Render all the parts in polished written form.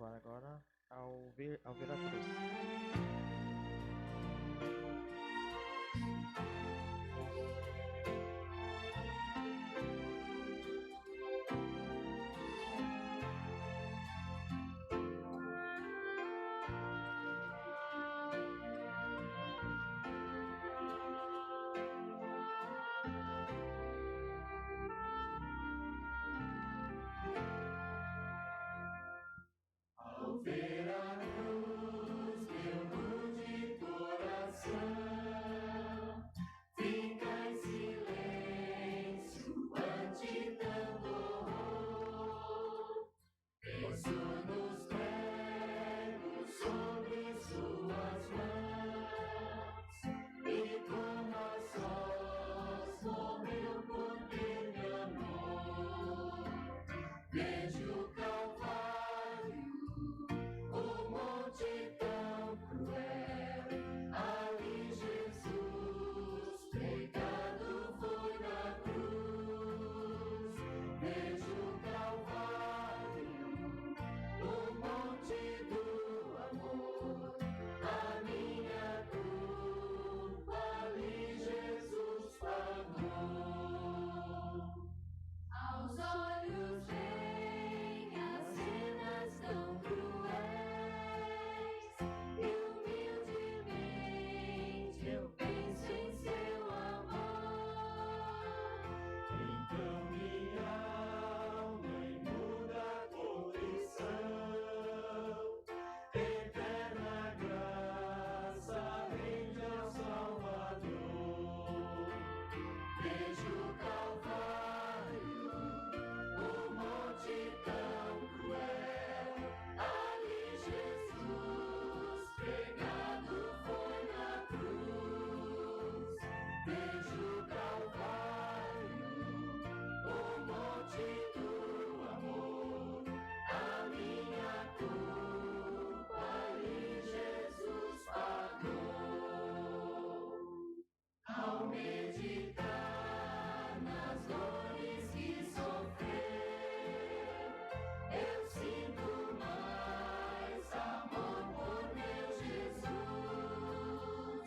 Calvário, agora ao ver a cruz. Ao ver a cruz, meu humilde coração fica em silêncio ante tanto horror. Penso nos pregos sobre suas mãos e como a sós morreu por ter me amor. Vejo o Calvário, o monte tão cruel, ali Jesus pregado foi na cruz. Vejo o Calvário, o monte do amor, a minha culpa ali Jesus pagou. Aos olhos vêm as cenas tão cruéis e humildemente eu penso em seu amor. Então minha alma em muda contrição, eterna graça rende ao Salvador. Vejo o Calvário, o monte tão cruel, ali Jesus pregado foi na cruz. Vejo o Calvário, o monte do amor, a minha culpa ali Jesus pagou. Ao meditar nas dores que sofreu, eu sinto mais amor por meu Jesus.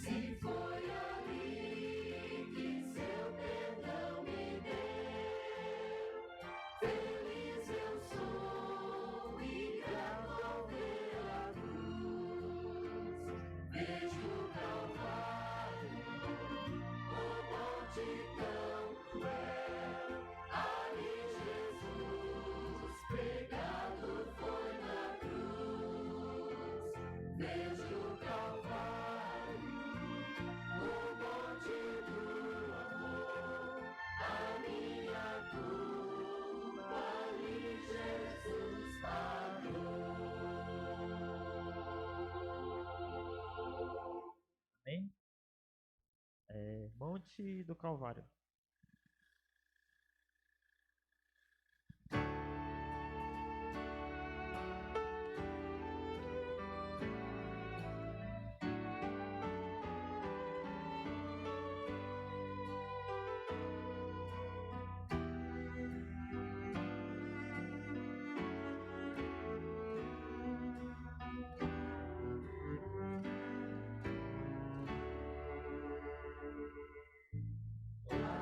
Se foi ali que seu perdão me deu, feliz eu sou e grato ao ver a cruz. Vejo o Calvário, o monte tão cruel, ali Jesus pregado foi na cruz. Vejo o Calvário, o monte do amor, a minha culpa ali Jesus pagou. Amém? Monte do Calvário. Lá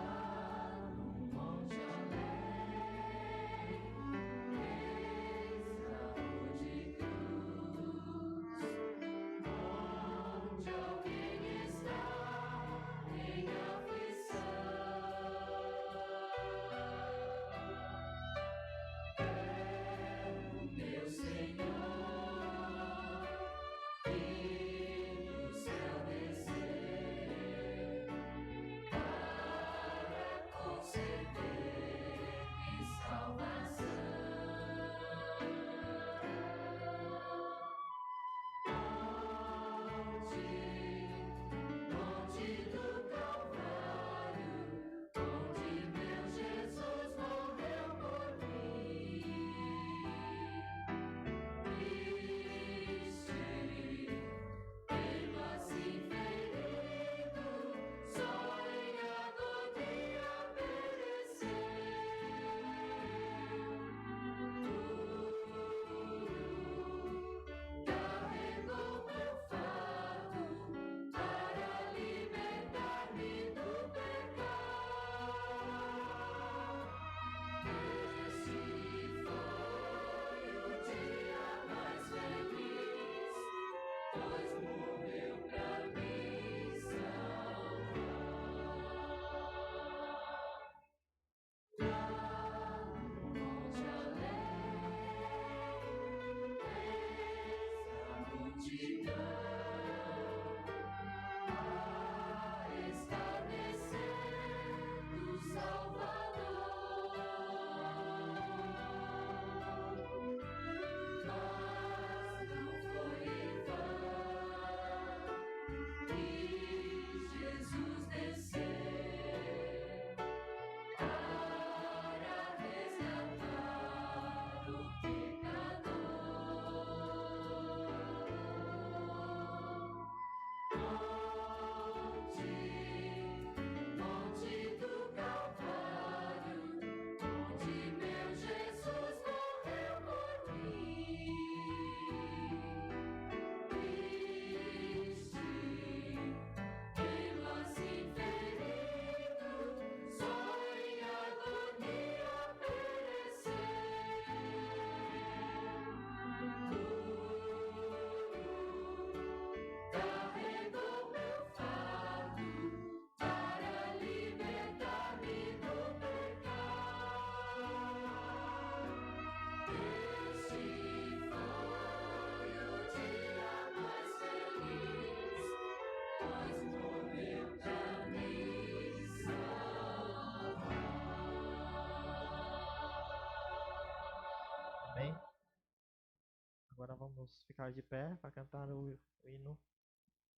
Agora vamos ficar de pé para cantar o hino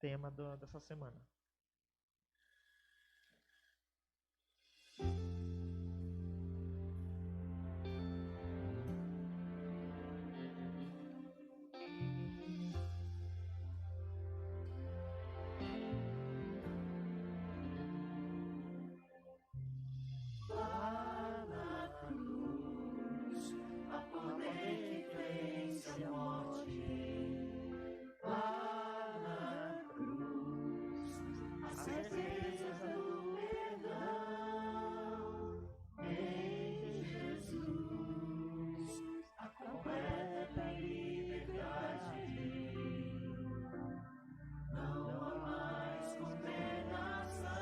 tema dessa semana. Lá na cruz, a poder que vence a morte. Lá na cruz, a certeza do perdão. Em Jesus, a completa liberdade. Não há mais condenação.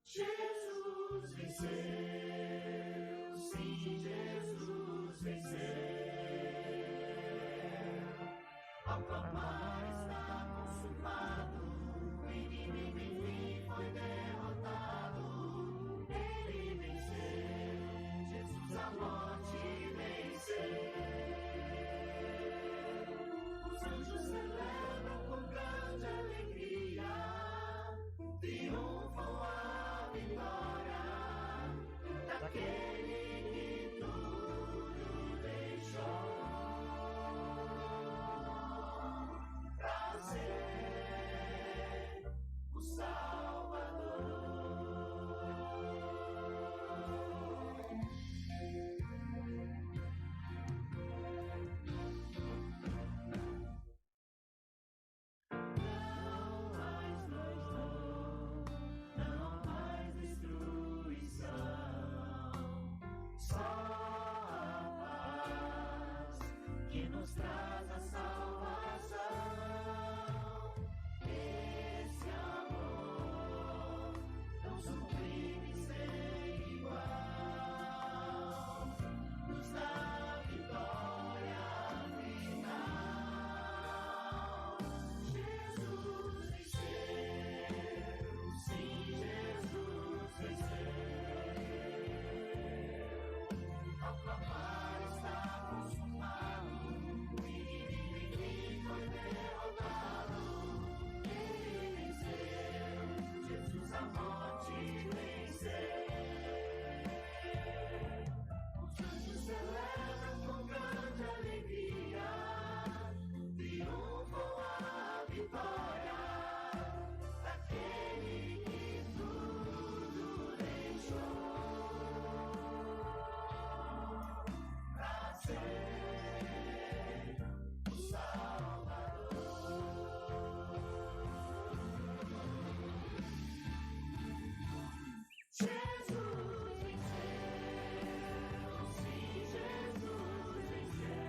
Jesus venceu, sim, Jesus venceu. Aclamar está consumado, o inimigo enfim foi derrotado. Ele venceu, Jesus a morte venceu. Os anjos celebram com grande alegria, triunfam a vitória daquele que tudo deixou pra ser o Salvador. Não mais dor, não mais destruição, só a paz que nos traz a salvação. Esse amor tão sublime sem igual nos dá vitória final. Jesus venceu, sim, Jesus venceu. Aclamar está consumado, o inimigo foi derrotado. Ele venceu, Jesus a morte venceu. Os anjos celebram com grande alegria, triunfam a vitória daquele que tudo deixou pra ser o Salvador. Jesus venceu, sim, Jesus venceu.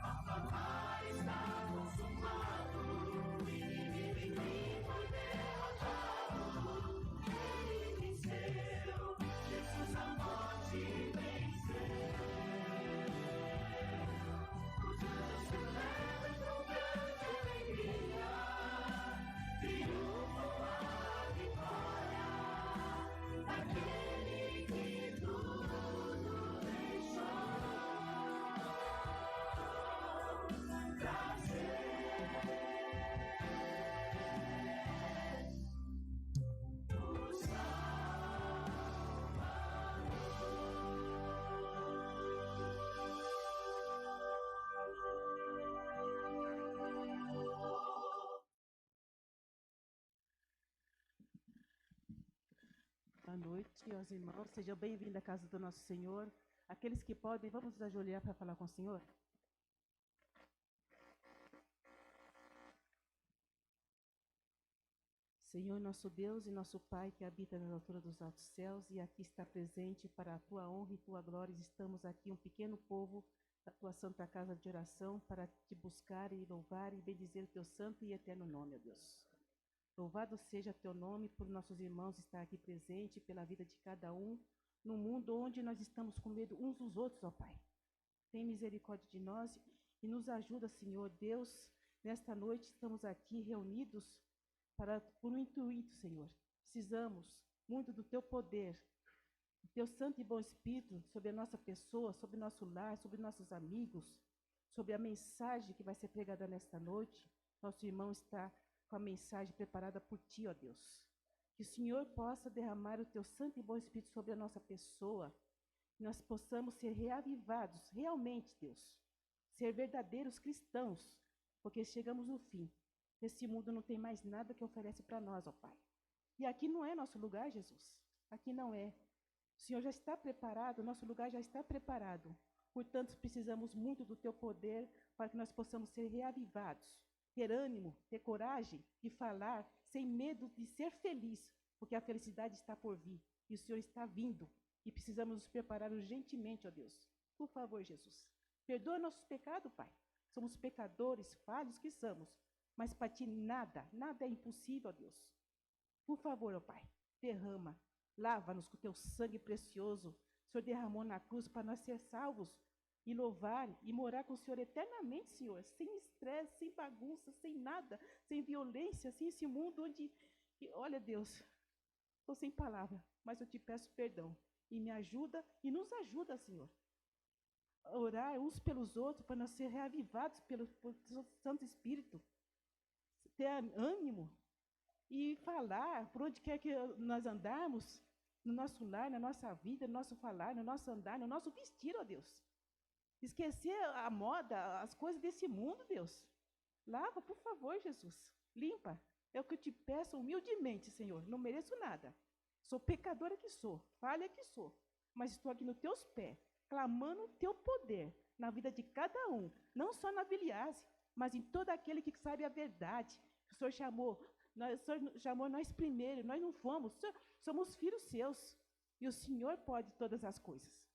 Aclamar está consumado, o inimigo foi derrotado. Ele venceu, Jesus a morte venceu. Os anjos celebram com grande alegria, triunfam a vitória daquele que tudo deixou pra ser o Salvador. Boa noite aos irmãos, sejam bem-vindos à casa do nosso Senhor. Aqueles que podem, vamos nos ajoelhar para falar com o Senhor? Senhor, nosso Deus e nosso Pai, que habita na altura dos altos céus e aqui está presente para a tua honra e tua glória, estamos aqui um pequeno povo da tua santa casa de oração para te buscar e louvar e bendizer o teu santo e eterno nome, ó Deus. Louvado seja teu nome por nossos irmãos estar aqui presente, pela vida de cada um, num mundo onde nós estamos com medo uns dos outros, ó Pai. Tem misericórdia de nós e nos ajuda, Senhor Deus. Nesta noite estamos aqui reunidos por um intuito, Senhor. Precisamos muito do teu poder Teu Santo e bom Espírito sobre a nossa pessoa, sobre o nosso lar, sobre nossos amigos, sobre a mensagem que vai ser pregada nesta noite. Nosso irmão está com a mensagem preparada por Ti, ó Deus. Que o Senhor possa derramar o Teu Santo e bom Espírito sobre a nossa pessoa, que nós possamos ser reavivados, realmente, Deus, ser verdadeiros cristãos, porque chegamos no fim. Esse mundo não tem mais nada que oferece para nós, ó Pai. E aqui não é nosso lugar, Jesus. Aqui não é. O Senhor já está preparado, nosso lugar já está preparado. Portanto, precisamos muito do Teu poder para que nós possamos ser reavivados, ter ânimo, ter coragem de falar, sem medo de ser feliz, porque a felicidade está por vir e o Senhor está vindo. E precisamos nos preparar urgentemente, ó Deus. Por favor, Jesus, perdoa nossos pecados, Pai. Somos pecadores, falhos que somos, mas para Ti nada é impossível, ó Deus. Por favor, ó Pai, derrama, lava-nos com o Teu sangue precioso. O Senhor derramou na cruz para nós ser salvos e louvar e morar com o Senhor eternamente, Senhor, sem estresse, sem bagunça, sem nada, sem violência, sem esse mundo onde, olha Deus, estou sem palavra, mas eu Te peço perdão e me ajuda e nos ajuda, Senhor, a orar uns pelos outros para nós ser reavivados pelo Santo Espírito, ter ânimo e falar por onde quer que nós andarmos, no nosso lar, na nossa vida, no nosso falar, no nosso andar, no nosso vestir, ó Deus. Esquecer a moda, as coisas desse mundo, Deus. Lava, por favor, Jesus. Limpa. É o que eu Te peço humildemente, Senhor. Não mereço nada. Sou pecadora que sou, falha que sou. Mas estou aqui nos Teus pés, clamando o Teu poder na vida de cada um. Não só na Viliase, mas em todo aquele que sabe a verdade. O Senhor chamou nós primeiro, nós não fomos. Somos filhos Seus. E o Senhor pode todas as coisas.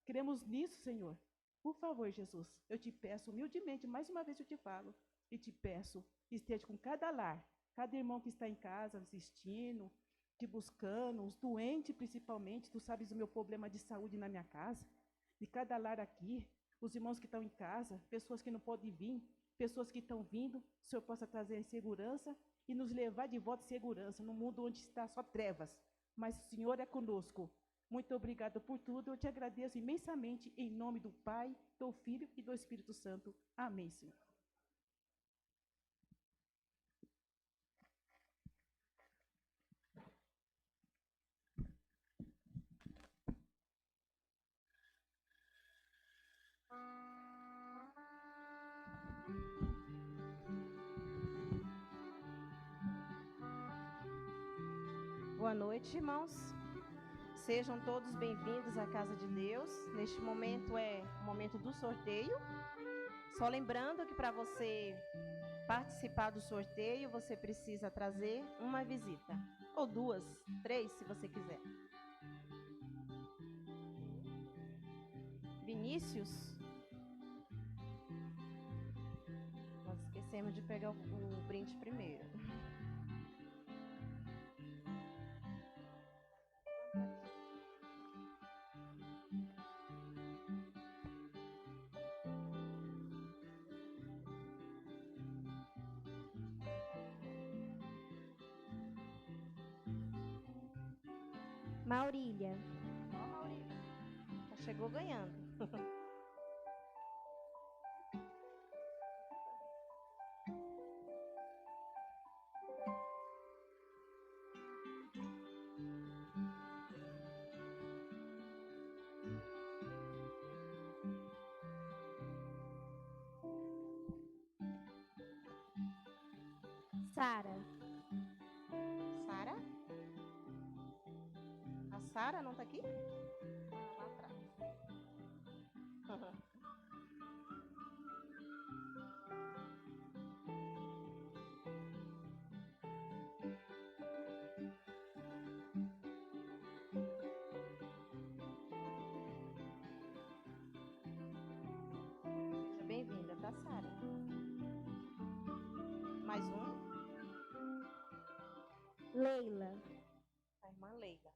Cremos nisso, Senhor. Por favor, Jesus, eu Te peço humildemente, mais uma vez eu Te falo, e Te peço, esteja com cada lar, cada irmão que está em casa, assistindo, Te buscando, os doentes principalmente. Tu sabes o meu problema de saúde na minha casa, de cada lar aqui, os irmãos que estão em casa, pessoas que não podem vir, pessoas que estão vindo, o Senhor possa trazer em segurança e nos levar de volta em segurança, num mundo onde está só trevas, mas o Senhor é conosco. Muito obrigada por tudo, eu Te agradeço imensamente, em nome do Pai, do Filho e do Espírito Santo. Amém, Senhor. Boa noite, irmãos. Sejam todos bem-vindos à casa de Deus. Neste momento é o momento do sorteio. Só lembrando que para você participar do sorteio, você precisa trazer uma visita. Ou 2, 3, se você quiser. Vinícius. Nós esquecemos de pegar o brinde primeiro. Maurília. Ó, Maurília. Já chegou ganhando. Sara. Sara? A Sara não tá aqui? Lá atrás. Seja bem-vinda, tá, Sara? Mais um? Leila. A irmã Leila.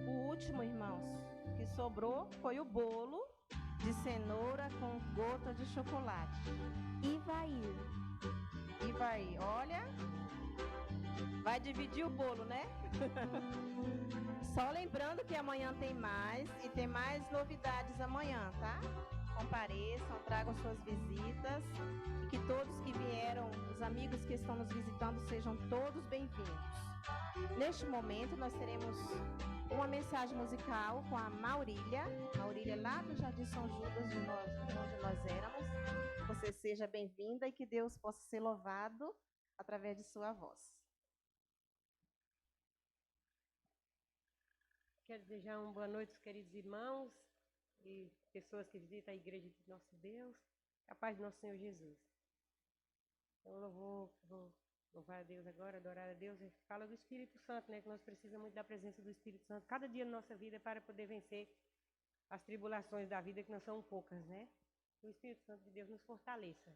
O último, irmãos, que sobrou foi o bolo de cenoura com gota de chocolate. E vai, olha, vai dividir o bolo, né? Só lembrando que amanhã tem mais e tem mais novidades amanhã, tá? Compareçam, tragam suas visitas e que todos que vieram, os amigos que estão nos visitando, sejam todos bem-vindos. Neste momento, nós teremos uma mensagem musical com a Maurília lá do Jardim São Judas, de onde nós éramos. Você seja bem-vinda e que Deus possa ser louvado através de sua voz. Quero desejar uma boa noite aos queridos irmãos e pessoas que visitam a igreja de nosso Deus, a paz do nosso Senhor Jesus. Então eu vou louvar a Deus agora, adorar a Deus. E fala do Espírito Santo, né? Que nós precisamos muito da presença do Espírito Santo cada dia na nossa vida para poder vencer as tribulações da vida, que não são poucas, né? Que o Espírito Santo de Deus nos fortaleça.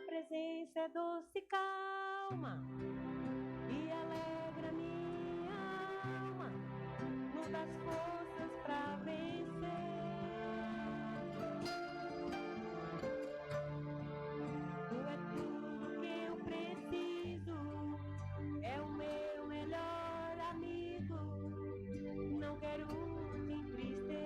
Presença é doce e calma e alegra minha alma, nos dá forças para vencer. Tu é tudo que eu preciso, é o meu melhor amigo, não quero te entristecer.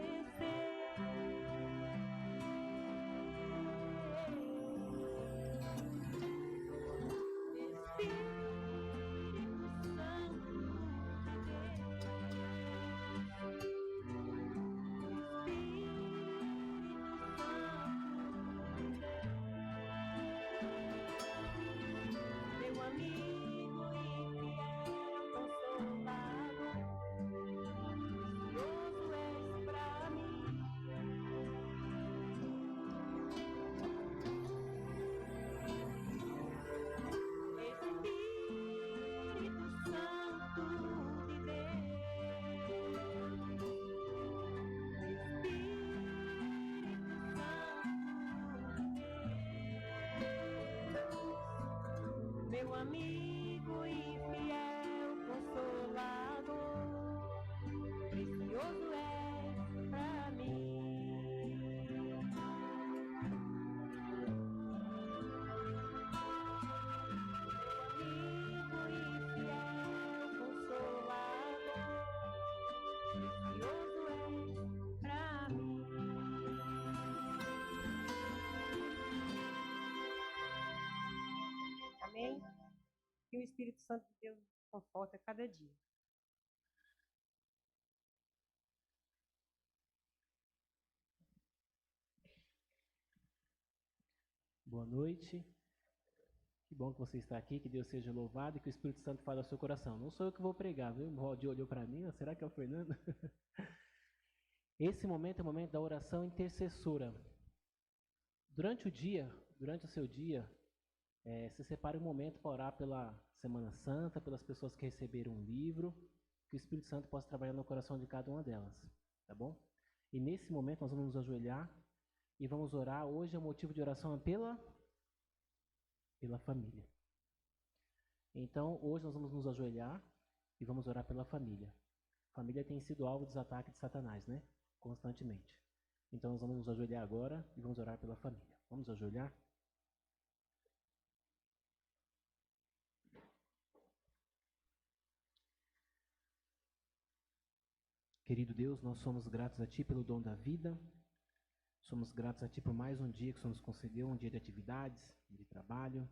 Meu amigo e fiel consolador, precioso és pra mim. Meu amigo e fiel consolador, precioso és pra mim. Amém? que o Espírito Santo de Deus conforta cada dia. Boa noite. Que bom que você está aqui, que Deus seja louvado e que o Espírito Santo fale ao seu coração. Não sou eu que vou pregar, viu? O Rodi olhou para mim, será que é o Fernando? Esse momento é o momento da oração intercessora. Durante o seu dia, você separe um momento para orar pela Semana Santa, pelas pessoas que receberam um livro, que o Espírito Santo possa trabalhar no coração de cada uma delas, tá bom? E nesse momento nós vamos nos ajoelhar e vamos orar. Hoje o motivo de oração é pela família. Então, hoje nós vamos nos ajoelhar e vamos orar pela família. A família tem sido alvo dos ataques de Satanás, né? Constantemente. Então, nós vamos nos ajoelhar agora e vamos orar pela família. Vamos ajoelhar? Querido Deus, nós somos gratos a Ti pelo dom da vida. Somos gratos a Ti por mais um dia que o Senhor nos concedeu, um dia de atividades, de trabalho.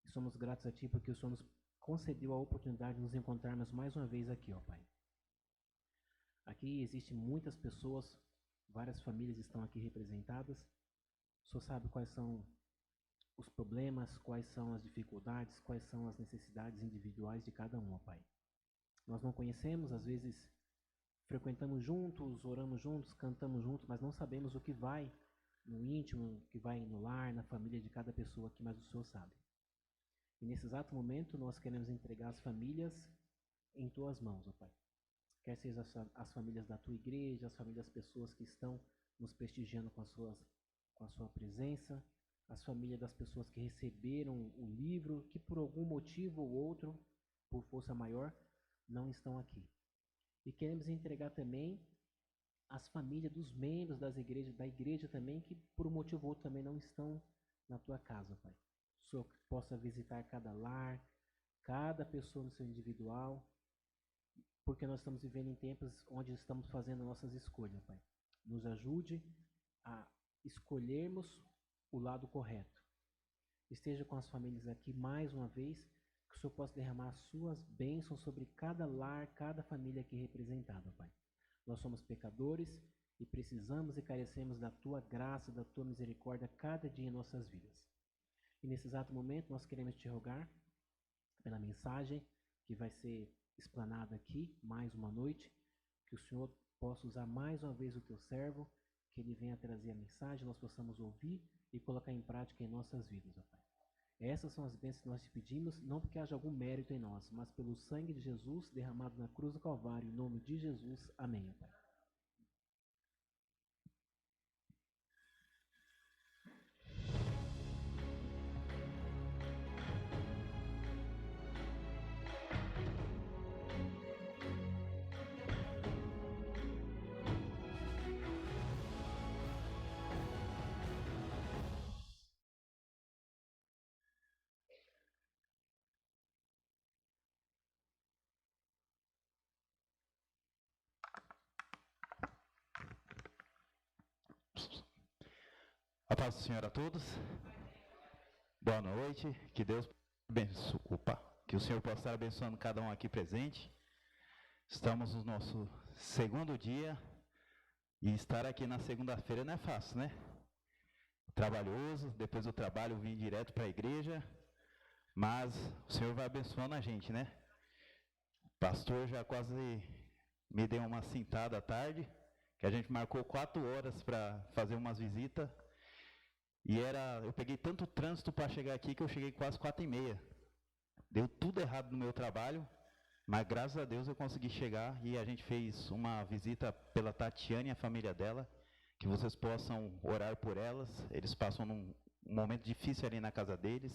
E somos gratos a Ti porque o Senhor nos concedeu a oportunidade de nos encontrarmos mais uma vez aqui, ó Pai. Aqui existem muitas pessoas, várias famílias estão aqui representadas. O Senhor sabe quais são os problemas, quais são as dificuldades, quais são as necessidades individuais de cada um, ó Pai. Nós não conhecemos, às vezes frequentamos juntos, oramos juntos, cantamos juntos, mas não sabemos o que vai no íntimo, o que vai no lar, na família de cada pessoa aqui, mas o Senhor sabe. E nesse exato momento nós queremos entregar as famílias em Tuas mãos, ó Pai. Quer seja as famílias da Tua igreja, as famílias das pessoas que estão nos prestigiando com a Sua presença, as famílias das pessoas que receberam o livro, que por algum motivo ou outro, por força maior, não estão aqui. E queremos entregar também as famílias dos membros da igreja também, que por um motivo ou outro também não estão na Tua casa, Pai. O Senhor possa visitar cada lar, cada pessoa no seu individual, porque nós estamos vivendo em tempos onde estamos fazendo nossas escolhas, Pai. Nos ajude a escolhermos o lado correto. Esteja com as famílias aqui mais uma vez, que o Senhor possa derramar as Suas bênçãos sobre cada lar, cada família aqui representada, Pai. Nós somos pecadores e precisamos e carecemos da Tua graça, da Tua misericórdia cada dia em nossas vidas. E nesse exato momento nós queremos Te rogar pela mensagem que vai ser explanada aqui mais uma noite, que o Senhor possa usar mais uma vez o Teu servo, que ele venha trazer a mensagem, nós possamos ouvir e colocar em prática em nossas vidas, ó Pai. Essas são as bênçãos que nós te pedimos, não porque haja algum mérito em nós, mas pelo sangue de Jesus derramado na cruz do Calvário, em nome de Jesus. Amém, ó Pai. A paz do Senhor a todos. Boa noite. Que Deus abençoe. Que o Senhor possa estar abençoando cada um aqui presente. Estamos no nosso segundo dia e estar aqui na segunda-feira não é fácil, né? Trabalhoso. Depois do trabalho eu vim direto para a igreja, mas o Senhor vai abençoando a gente, né? O pastor já quase me deu uma cintada à tarde, que a gente marcou 4 horas para fazer umas visitas. E eu peguei tanto trânsito para chegar aqui que eu cheguei quase 4h30. Deu tudo errado no meu trabalho, mas graças a Deus eu consegui chegar e a gente fez uma visita pela Tatiane e a família dela, que vocês possam orar por elas. Eles passam um momento difícil ali na casa deles.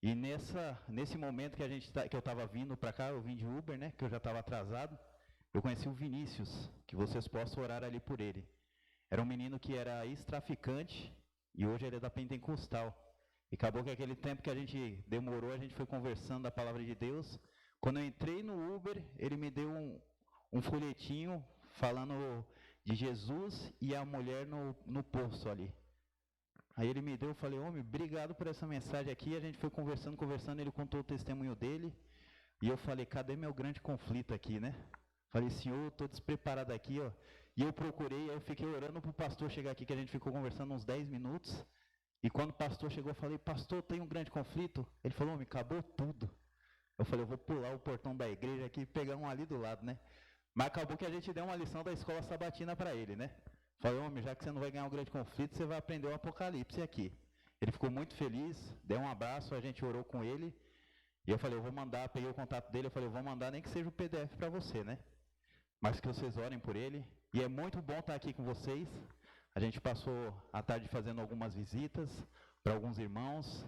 E nesse momento que eu estava vindo para cá, eu vim de Uber, né, que eu já estava atrasado, eu conheci o Vinícius, que vocês possam orar ali por ele. Era um menino que era ex-traficante, e hoje ele é da Pentecostal. E acabou que aquele tempo que a gente demorou, a gente foi conversando da palavra de Deus. Quando eu entrei no Uber, ele me deu um folhetinho falando de Jesus e a mulher no poço ali. Aí ele me deu, eu falei, homem, obrigado por essa mensagem aqui. A gente foi conversando, ele contou o testemunho dele. E eu falei, cadê meu grande conflito aqui, né? Falei, senhor, estou despreparado aqui, ó. E eu procurei, aí eu fiquei orando para o pastor chegar aqui, que a gente ficou conversando uns 10 minutos. E quando o pastor chegou, eu falei, pastor, tem um grande conflito? Ele falou, homem, acabou tudo. Eu falei, eu vou pular o portão da igreja aqui e pegar um ali do lado, né? Mas acabou que a gente deu uma lição da escola sabatina para ele, né? Falei, homem, já que você não vai ganhar um grande conflito, você vai aprender o Apocalipse aqui. Ele ficou muito feliz, deu um abraço, a gente orou com ele. E eu falei, eu vou mandar, peguei o contato dele, eu falei, eu vou mandar nem que seja o PDF para você, né? Mas que vocês orem por ele. E é muito bom estar aqui com vocês. A gente passou a tarde fazendo algumas visitas para alguns irmãos.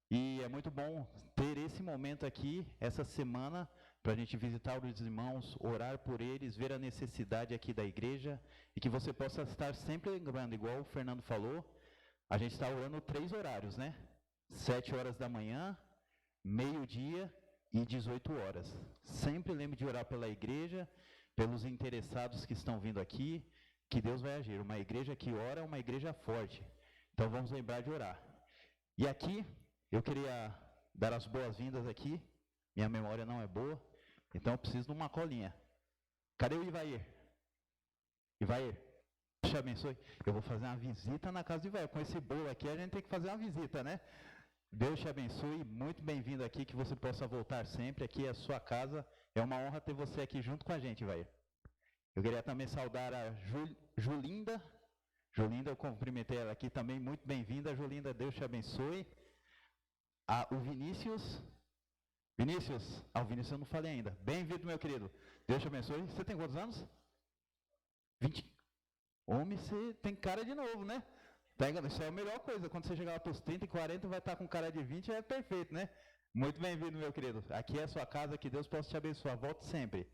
E é muito bom ter esse momento aqui, essa semana, para a gente visitar os irmãos, orar por eles, ver a necessidade aqui da igreja. E que você possa estar sempre lembrando, igual o Fernando falou, a gente está orando 3 horários, né? 7 horas da manhã, meio-dia e 18 horas. Sempre lembre de orar pela igreja, pelos interessados que estão vindo aqui, que Deus vai agir. Uma igreja que ora é uma igreja forte. Então vamos lembrar de orar. E aqui, eu queria dar as boas-vindas aqui. Minha memória não é boa, então eu preciso de uma colinha. Cadê o Ivair? Ivair, Deus te abençoe. Eu vou fazer uma visita na casa do Ivair. Com esse bolo aqui, a gente tem que fazer uma visita, né? Deus te abençoe, muito bem-vindo aqui, que você possa voltar sempre, aqui é a sua casa, é uma honra ter você aqui junto com a gente, vai. Eu queria também saudar a Julinda, eu cumprimentei ela aqui também, muito bem-vinda, Julinda, Deus te abençoe. O Vinícius, o Vinícius eu não falei ainda, bem-vindo, meu querido, Deus te abençoe. Você tem quantos anos? 20? Homem, você tem cara de novo, né? Isso é a melhor coisa, quando você chegar para os 30 e 40, vai estar com cara de 20, é perfeito, né? Muito bem-vindo, meu querido. Aqui é a sua casa, que Deus possa te abençoar. Volte sempre.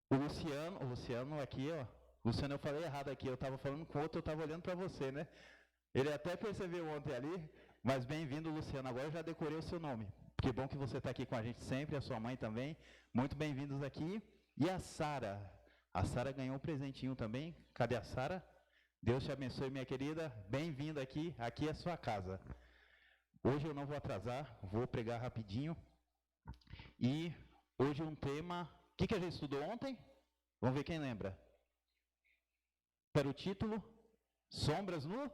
O Luciano aqui, ó. Luciano, eu falei errado aqui, eu estava falando com outro, eu estava olhando para você, né? Ele até percebeu ontem ali, mas bem-vindo, Luciano. Agora eu já decorei o seu nome. Que bom que você está aqui com a gente sempre, a sua mãe também. Muito bem-vindos aqui. E a Sara. A Sara ganhou um presentinho também. Cadê a Sara? Deus te abençoe, minha querida. Bem-vinda aqui. Aqui é a sua casa. Hoje eu não vou atrasar, vou pregar rapidinho. E hoje um tema... O que a gente estudou ontem? Vamos ver quem lembra. Para o título, Sombras no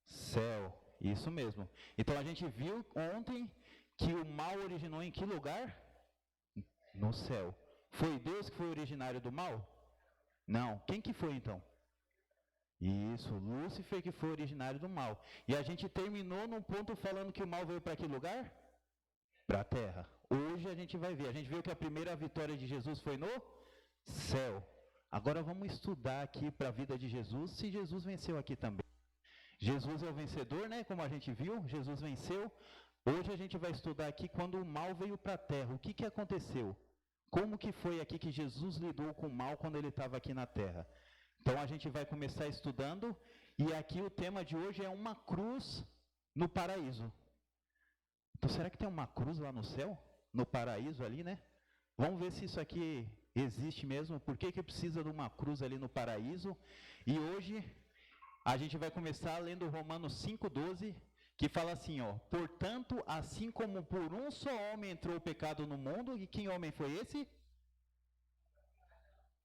Céu. Isso mesmo. Então a gente viu ontem que o mal originou em que lugar? No céu. Foi Deus que foi originário do mal? Não. Quem que foi então? Isso, Lúcifer que foi originário do mal. E a gente terminou num ponto falando que o mal veio para que lugar? Para a terra. Hoje a gente vai ver. A gente viu que a primeira vitória de Jesus foi no céu. Agora vamos estudar aqui para a vida de Jesus, se Jesus venceu aqui também. Jesus é o vencedor, né? Como a gente viu, Jesus venceu. Hoje a gente vai estudar aqui quando o mal veio para a terra. O que aconteceu? Como que foi aqui que Jesus lidou com o mal quando ele estava aqui na terra? Então a gente vai começar estudando, e aqui o tema de hoje é uma cruz no paraíso. Então será que tem uma cruz lá no céu? No paraíso ali, né? Vamos ver se isso aqui existe mesmo. Por que precisa de uma cruz ali no paraíso? E hoje a gente vai começar lendo Romanos 5,12, que fala assim, ó. Portanto, assim como por um só homem entrou o pecado no mundo, e que homem foi esse?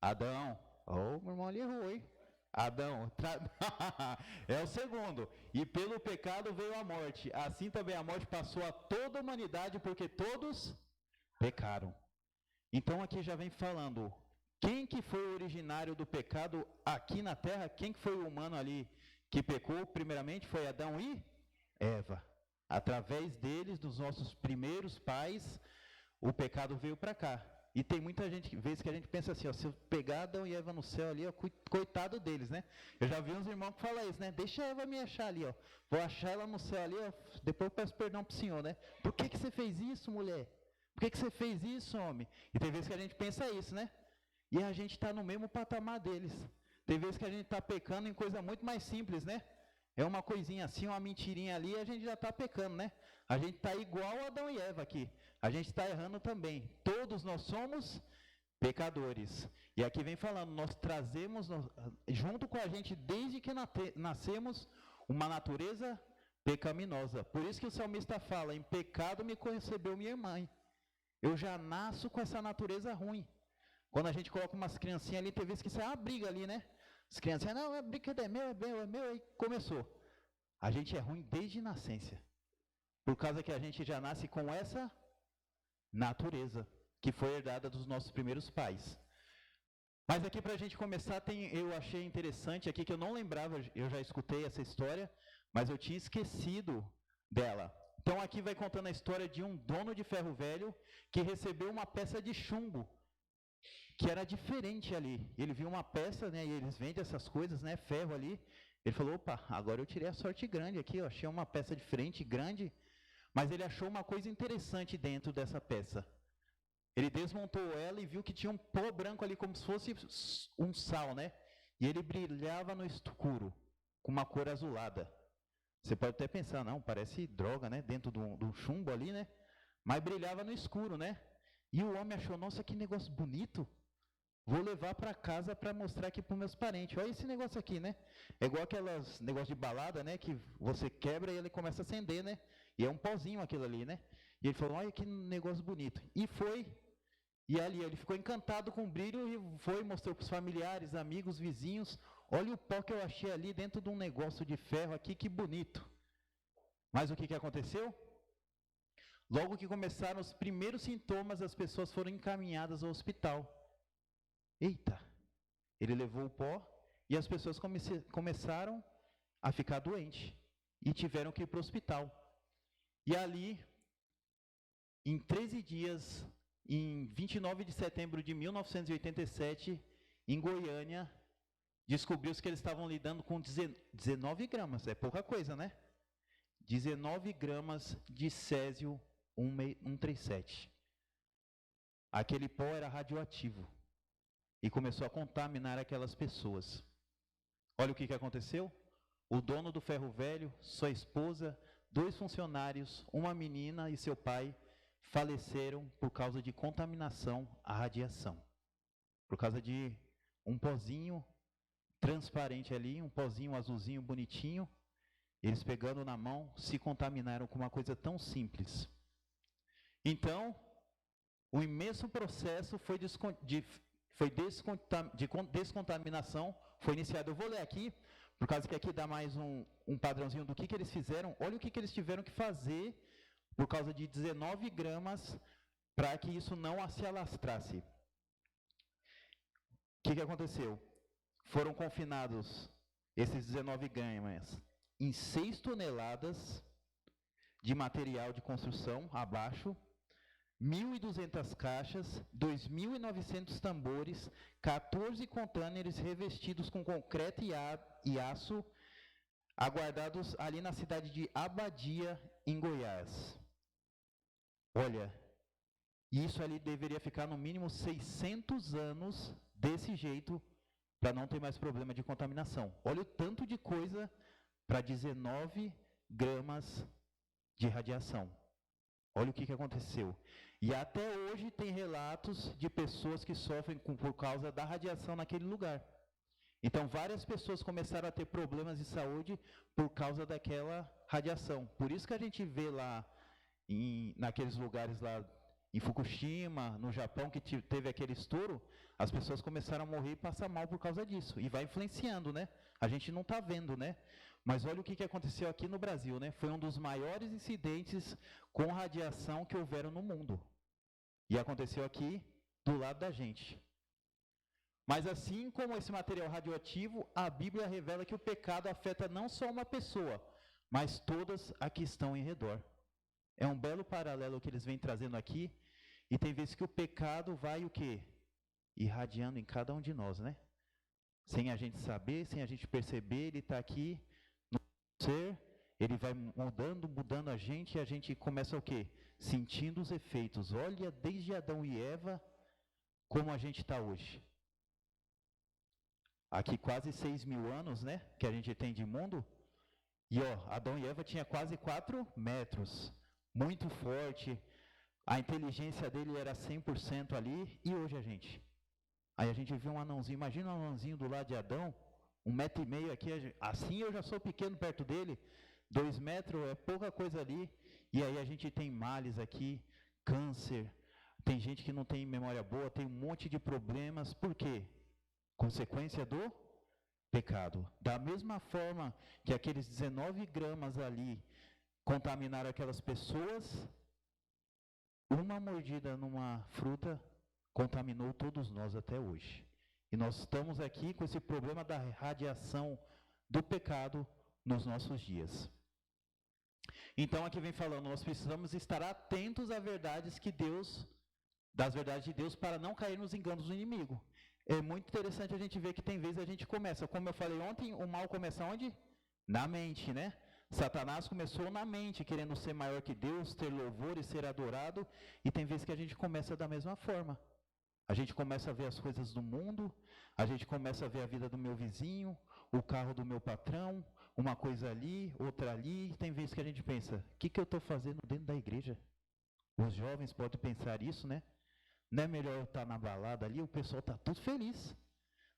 Adão. Oh, meu irmão ali errou, hein? Adão. É o segundo. E pelo pecado veio a morte. Assim também a morte passou a toda a humanidade, porque todos pecaram. Então aqui já vem falando, quem que foi o originário do pecado aqui na terra? Quem que foi o humano ali que pecou? Primeiramente foi Adão e Eva. Através deles, dos nossos primeiros pais, o pecado veio para cá. E tem muita gente, vezes que a gente pensa assim, ó, se eu pegar Adão e Eva no céu ali, ó, coitado deles, né? Eu já vi uns irmãos que falam isso, né? Deixa a Eva me achar ali, ó. Vou achar ela no céu ali, ó. Depois eu peço perdão pro Senhor, né? Por que você fez isso, mulher? Por que você fez isso, homem? E tem vezes que a gente pensa isso, né? E a gente está no mesmo patamar deles. Tem vezes que a gente está pecando em coisa muito mais simples, né? É uma coisinha assim, uma mentirinha ali, e a gente já está pecando, né? A gente está igual a Adão e Eva aqui. A gente está errando também. Todos nós somos pecadores. E aqui vem falando, nós trazemos, junto com a gente, desde que nascemos, uma natureza pecaminosa. Por isso que o salmista fala, em pecado me concebeu minha mãe. Eu já nasço com essa natureza ruim. Quando a gente coloca umas criancinhas ali, tem vezes que sai uma briga ali, né? As crianças, não, é brincadeira, é meu, aí começou. A gente é ruim desde nascença. Por causa que a gente já nasce com essa natureza, que foi herdada dos nossos primeiros pais. Mas aqui para a gente começar, eu achei interessante aqui, que eu não lembrava, eu já escutei essa história, mas eu tinha esquecido dela. Então aqui vai contando a história de um dono de ferro velho que recebeu uma peça de chumbo, que era diferente ali. Ele viu uma peça, né, e eles vendem essas coisas, né, ferro ali. Ele falou, opa, agora eu tirei a sorte grande aqui, eu achei uma peça diferente, grande, mas ele achou uma coisa interessante dentro dessa peça. Ele desmontou ela e viu que tinha um pó branco ali, como se fosse um sal, né? E ele brilhava no escuro, com uma cor azulada. Você pode até pensar, não, parece droga, né? Dentro do chumbo ali, né? Mas brilhava no escuro, né? E o homem achou, nossa, que negócio bonito. Vou levar para casa para mostrar aqui para os meus parentes. Olha esse negócio aqui, né? É igual aquelas negócios de balada, né? Que você quebra e ele começa a acender, né? E é um pozinho aquilo ali, né? E ele falou, olha que negócio bonito. E foi. E ali ele ficou encantado com o brilho e foi, mostrou para os familiares, amigos, vizinhos. Olha o pó que eu achei ali dentro de um negócio de ferro aqui, que bonito. Mas o que aconteceu? Logo que começaram os primeiros sintomas, as pessoas foram encaminhadas ao hospital. Eita! Ele levou o pó e as pessoas começaram a ficar doentes e tiveram que ir para o hospital. E ali, em 13 dias, em 29 de setembro de 1987, em Goiânia, descobriu-se que eles estavam lidando com 19 gramas, é pouca coisa, né? 19 gramas de césio 137. Aquele pó era radioativo e começou a contaminar aquelas pessoas. Olha o que aconteceu? O dono do ferro velho, sua esposa, 2 funcionários, uma menina e seu pai faleceram por causa de contaminação à radiação. Por causa de um pozinho transparente ali, um pozinho azulzinho bonitinho, eles pegando na mão, se contaminaram com uma coisa tão simples. Então, o imenso processo de descontaminação foi iniciado. Eu vou ler aqui, por causa que aqui dá mais um padrãozinho do que eles fizeram. Olha o que eles tiveram que fazer por causa de 19 gramas para que isso não se alastrasse. O que aconteceu? Foram confinados esses 19 gramas em 6 toneladas de material de construção abaixo, 1.200 caixas, 2.900 tambores, 14 contêineres revestidos com concreto e aço, aguardados ali na cidade de Abadia, em Goiás. Olha, isso ali deveria ficar no mínimo 600 anos desse jeito para não ter mais problema de contaminação. Olha o tanto de coisa para 19 gramas de radiação. Olha o que aconteceu. E até hoje tem relatos de pessoas que sofrem por causa da radiação naquele lugar. Então várias pessoas começaram a ter problemas de saúde por causa daquela radiação. Por isso que a gente vê lá, naqueles lugares lá em Fukushima, no Japão, que teve aquele estouro, as pessoas começaram a morrer e passar mal por causa disso. E vai influenciando, né? A gente não está vendo, né? Mas olha o que aconteceu aqui no Brasil, né? Foi um dos maiores incidentes com radiação que houveram no mundo. E aconteceu aqui do lado da gente. Mas assim como esse material radioativo, a Bíblia revela que o pecado afeta não só uma pessoa, mas todas as que estão em redor. É um belo paralelo que eles vêm trazendo aqui. E tem vezes que o pecado vai o quê? Irradiando em cada um de nós, né? Sem a gente saber, sem a gente perceber, ele está aqui no ser, ele vai mudando a gente, e a gente começa o quê? Sentindo os efeitos. Olha, desde Adão e Eva, como a gente está hoje. Aqui quase 6.000 anos, né? Que a gente tem de mundo. E ó, Adão e Eva tinha quase 4 metros. Muito forte. A inteligência dele era 100% ali. E hoje a gente? Aí a gente viu um anãozinho. Imagina um anãozinho do lado de Adão. 1,5 m aqui, assim eu já sou pequeno perto dele, 2 metros é pouca coisa ali, e aí a gente tem males aqui, câncer, tem gente que não tem memória boa, tem um monte de problemas, por quê? Consequência do pecado. Da mesma forma que aqueles 19 gramas ali contaminaram aquelas pessoas, uma mordida numa fruta contaminou todos nós até hoje. E nós estamos aqui com esse problema da radiação do pecado nos nossos dias. Então aqui vem falando, nós precisamos estar atentos às verdades das verdades de Deus para não cair nos enganos do inimigo. É muito interessante a gente ver que tem vezes a gente começa, como eu falei ontem, o mal começa onde? Na mente, né? Satanás começou na mente, querendo ser maior que Deus, ter louvor e ser adorado, e tem vezes que a gente começa da mesma forma. A gente começa a ver as coisas do mundo, a gente começa a ver a vida do meu vizinho, o carro do meu patrão, uma coisa ali, outra ali, e tem vezes que a gente pensa, o que eu estou fazendo dentro da igreja? Os jovens podem pensar isso, né? Não é melhor eu estar na balada ali, o pessoal está tudo feliz.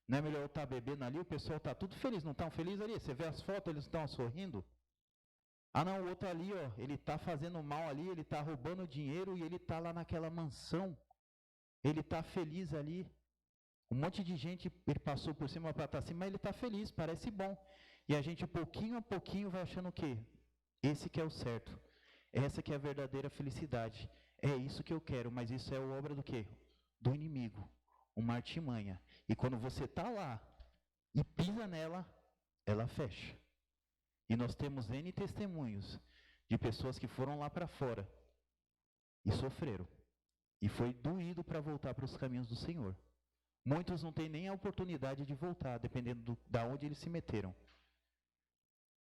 Não é melhor eu estar bebendo ali, o pessoal está tudo feliz. Não estão felizes ali? Você vê as fotos, eles estão sorrindo. Ah não, o outro ali, ó, ele está fazendo mal ali, ele está roubando dinheiro e ele está lá naquela mansão. Ele está feliz ali. Um monte de gente, ele passou por cima para estar assim, mas ele está feliz, parece bom. E a gente, pouquinho a pouquinho, vai achando o quê? Esse que é o certo. Essa que é a verdadeira felicidade. É isso que eu quero, mas isso é obra do quê? Do inimigo. Uma artimanha. E quando você está lá e pisa nela, ela fecha. E nós temos N testemunhos de pessoas que foram lá para fora e sofreram. E foi doído para voltar para os caminhos do Senhor. Muitos não têm nem a oportunidade de voltar, dependendo da onde eles se meteram.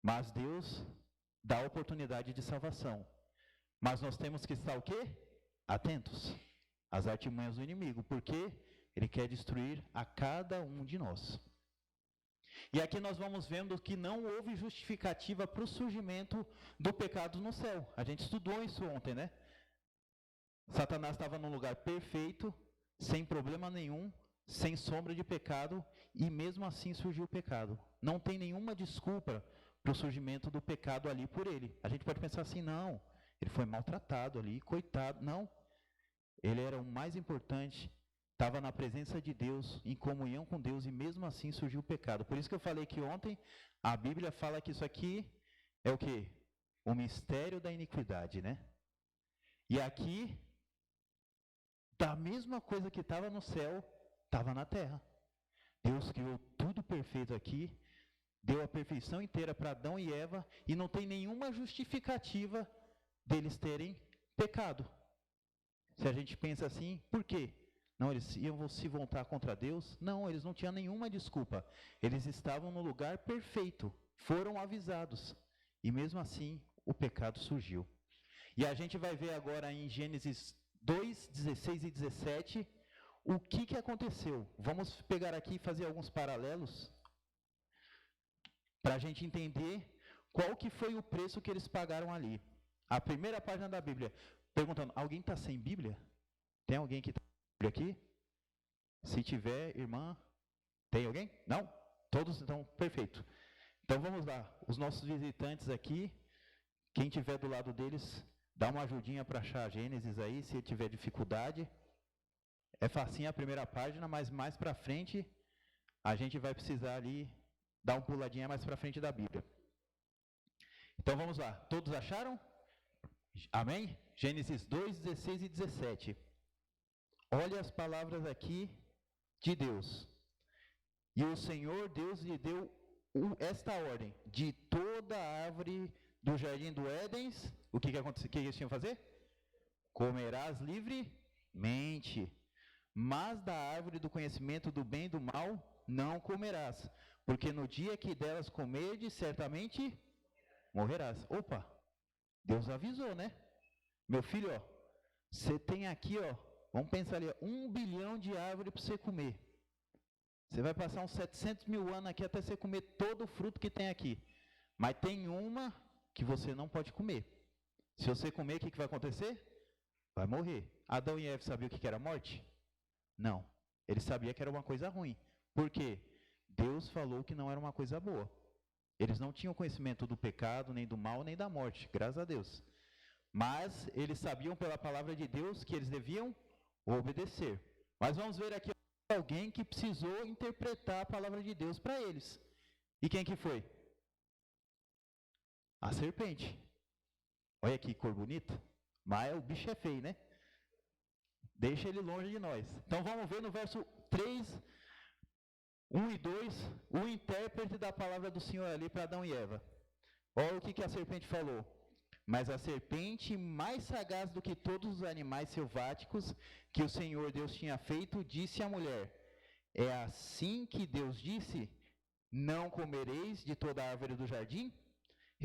Mas Deus dá a oportunidade de salvação. Mas nós temos que estar o quê? Atentos às artimanhas do inimigo, porque ele quer destruir a cada um de nós. E aqui nós vamos vendo que não houve justificativa para o surgimento do pecado no céu. A gente estudou isso ontem, né? Satanás estava num lugar perfeito, sem problema nenhum, sem sombra de pecado, e mesmo assim surgiu o pecado. Não tem nenhuma desculpa para o surgimento do pecado ali por ele. A gente pode pensar assim, não, ele foi maltratado ali, coitado. Não, ele era o mais importante, estava na presença de Deus, em comunhão com Deus, e mesmo assim surgiu o pecado. Por isso que eu falei que ontem, a Bíblia fala que isso aqui é o quê? O mistério da iniquidade, né? E aqui, da mesma coisa que estava no céu, estava na terra. Deus criou tudo perfeito aqui, deu a perfeição inteira para Adão e Eva, e não tem nenhuma justificativa deles terem pecado. Se a gente pensa assim, por quê? Não, eles iam se voltar contra Deus? Não, eles não tinham nenhuma desculpa. Eles estavam no lugar perfeito, foram avisados, e mesmo assim o pecado surgiu. E a gente vai ver agora em Gênesis 2, 16 e 17, o que aconteceu. Vamos pegar aqui e fazer alguns paralelos, para a gente entender qual que foi o preço que eles pagaram ali. A primeira página da Bíblia, perguntando, alguém está sem Bíblia? Tem alguém que está sem Bíblia aqui? Se tiver, irmã, tem alguém? Não? Todos? Então, perfeito. Então vamos lá, os nossos visitantes aqui, quem tiver do lado deles, dá uma ajudinha para achar a Gênesis aí, se tiver dificuldade. É facinho a primeira página, mas mais para frente, a gente vai precisar ali dar uma puladinha mais para frente da Bíblia. Então vamos lá, todos acharam? Amém? Gênesis 2, 16 e 17. Olha as palavras aqui de Deus. E o Senhor Deus lhe deu esta ordem: de toda a árvore do jardim do Éden, o que aconteceu? O que eles tinham que fazer? Comerás livremente, mas da árvore do conhecimento do bem e do mal não comerás, porque no dia que delas comerdes, certamente morrerás. Opa! Deus avisou, né? Meu filho, ó, você tem aqui, ó, vamos pensar ali, 1 bilhão de árvores para você comer. Você vai passar uns 700 mil anos aqui até você comer todo o fruto que tem aqui. Mas tem uma que você não pode comer. Se você comer, o que vai acontecer? Vai morrer. Adão e Eva sabiam o que era morte? Não. Eles sabiam que era uma coisa ruim. Por quê? Deus falou que não era uma coisa boa. Eles não tinham conhecimento do pecado, nem do mal, nem da morte, graças a Deus. Mas eles sabiam pela palavra de Deus que eles deviam obedecer. Mas vamos ver aqui alguém que precisou interpretar a palavra de Deus para eles. E quem que foi? A serpente. Olha que cor bonita. Mas o bicho é feio, né? Deixa ele longe de nós. Então vamos ver no verso 3, 1 e 2, o intérprete da palavra do Senhor ali para Adão e Eva. Olha o que a serpente falou. Mas a serpente, mais sagaz do que todos os animais selváticos que o Senhor Deus tinha feito, disse à mulher: é assim que Deus disse: não comereis de toda árvore do jardim?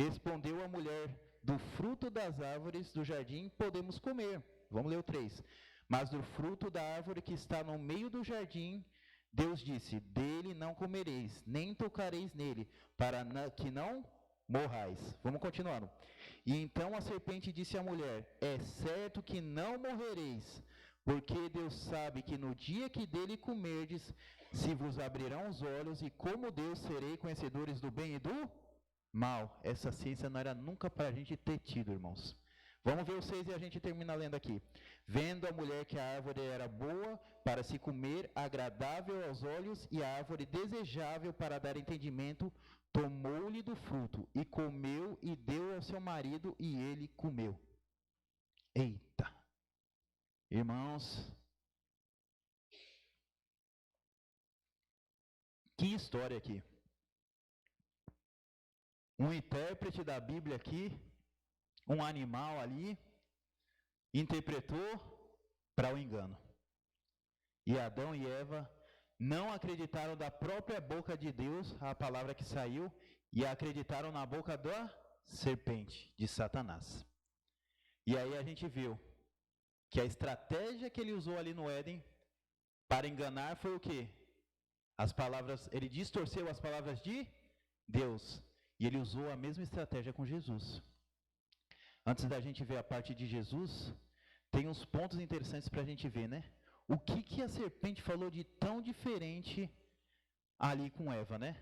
Respondeu a mulher: do fruto das árvores do jardim podemos comer. Vamos ler o 3. Mas do fruto da árvore que está no meio do jardim, Deus disse: dele não comereis, nem tocareis nele, para que não morrais. Vamos continuando. E então a serpente disse à mulher: é certo que não morrereis, porque Deus sabe que no dia que dele comerdes, se vos abrirão os olhos, e como Deus serei conhecedores do bem e do mal. Essa ciência não era nunca para a gente ter tido, irmãos. Vamos ver o 6 e a gente termina lendo aqui. Vendo a mulher que a árvore era boa para se comer, agradável aos olhos, e a árvore desejável para dar entendimento, tomou-lhe do fruto, e comeu, e deu ao seu marido, e ele comeu. Eita! Irmãos, que história aqui. Um intérprete da Bíblia aqui, um animal ali, interpretou para o engano. E Adão e Eva não acreditaram da própria boca de Deus a palavra que saiu, e acreditaram na boca da serpente, de Satanás. E aí a gente viu que a estratégia que ele usou ali no Éden para enganar foi o quê? As palavras, ele distorceu as palavras de Deus. E ele usou a mesma estratégia com Jesus. Antes da gente ver a parte de Jesus, tem uns pontos interessantes para a gente ver, né? O que a serpente falou de tão diferente ali com Eva, né?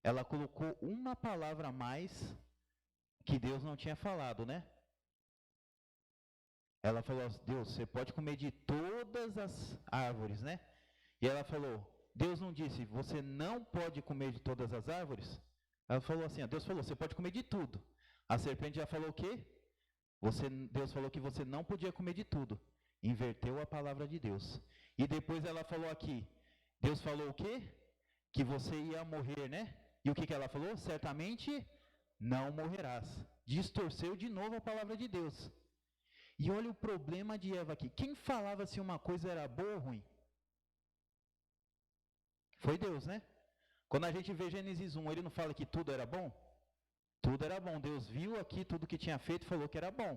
Ela colocou uma palavra a mais que Deus não tinha falado, né? Ela falou: Deus, você pode comer de todas as árvores, né? E ela falou: Deus não disse, você não pode comer de todas as árvores? Ela falou assim, Deus falou, você pode comer de tudo. A serpente já falou o quê? Deus falou que você não podia comer de tudo. Inverteu a palavra de Deus. E depois ela falou aqui, Deus falou o quê? Que você ia morrer, né? E o que ela falou? Certamente não morrerás. Distorceu de novo a palavra de Deus. E olha o problema de Eva aqui. Quem falava se uma coisa era boa ou ruim? Foi Deus, né? Quando a gente vê Gênesis 1, ele não fala que tudo era bom? Tudo era bom. Deus viu aqui tudo que tinha feito e falou que era bom.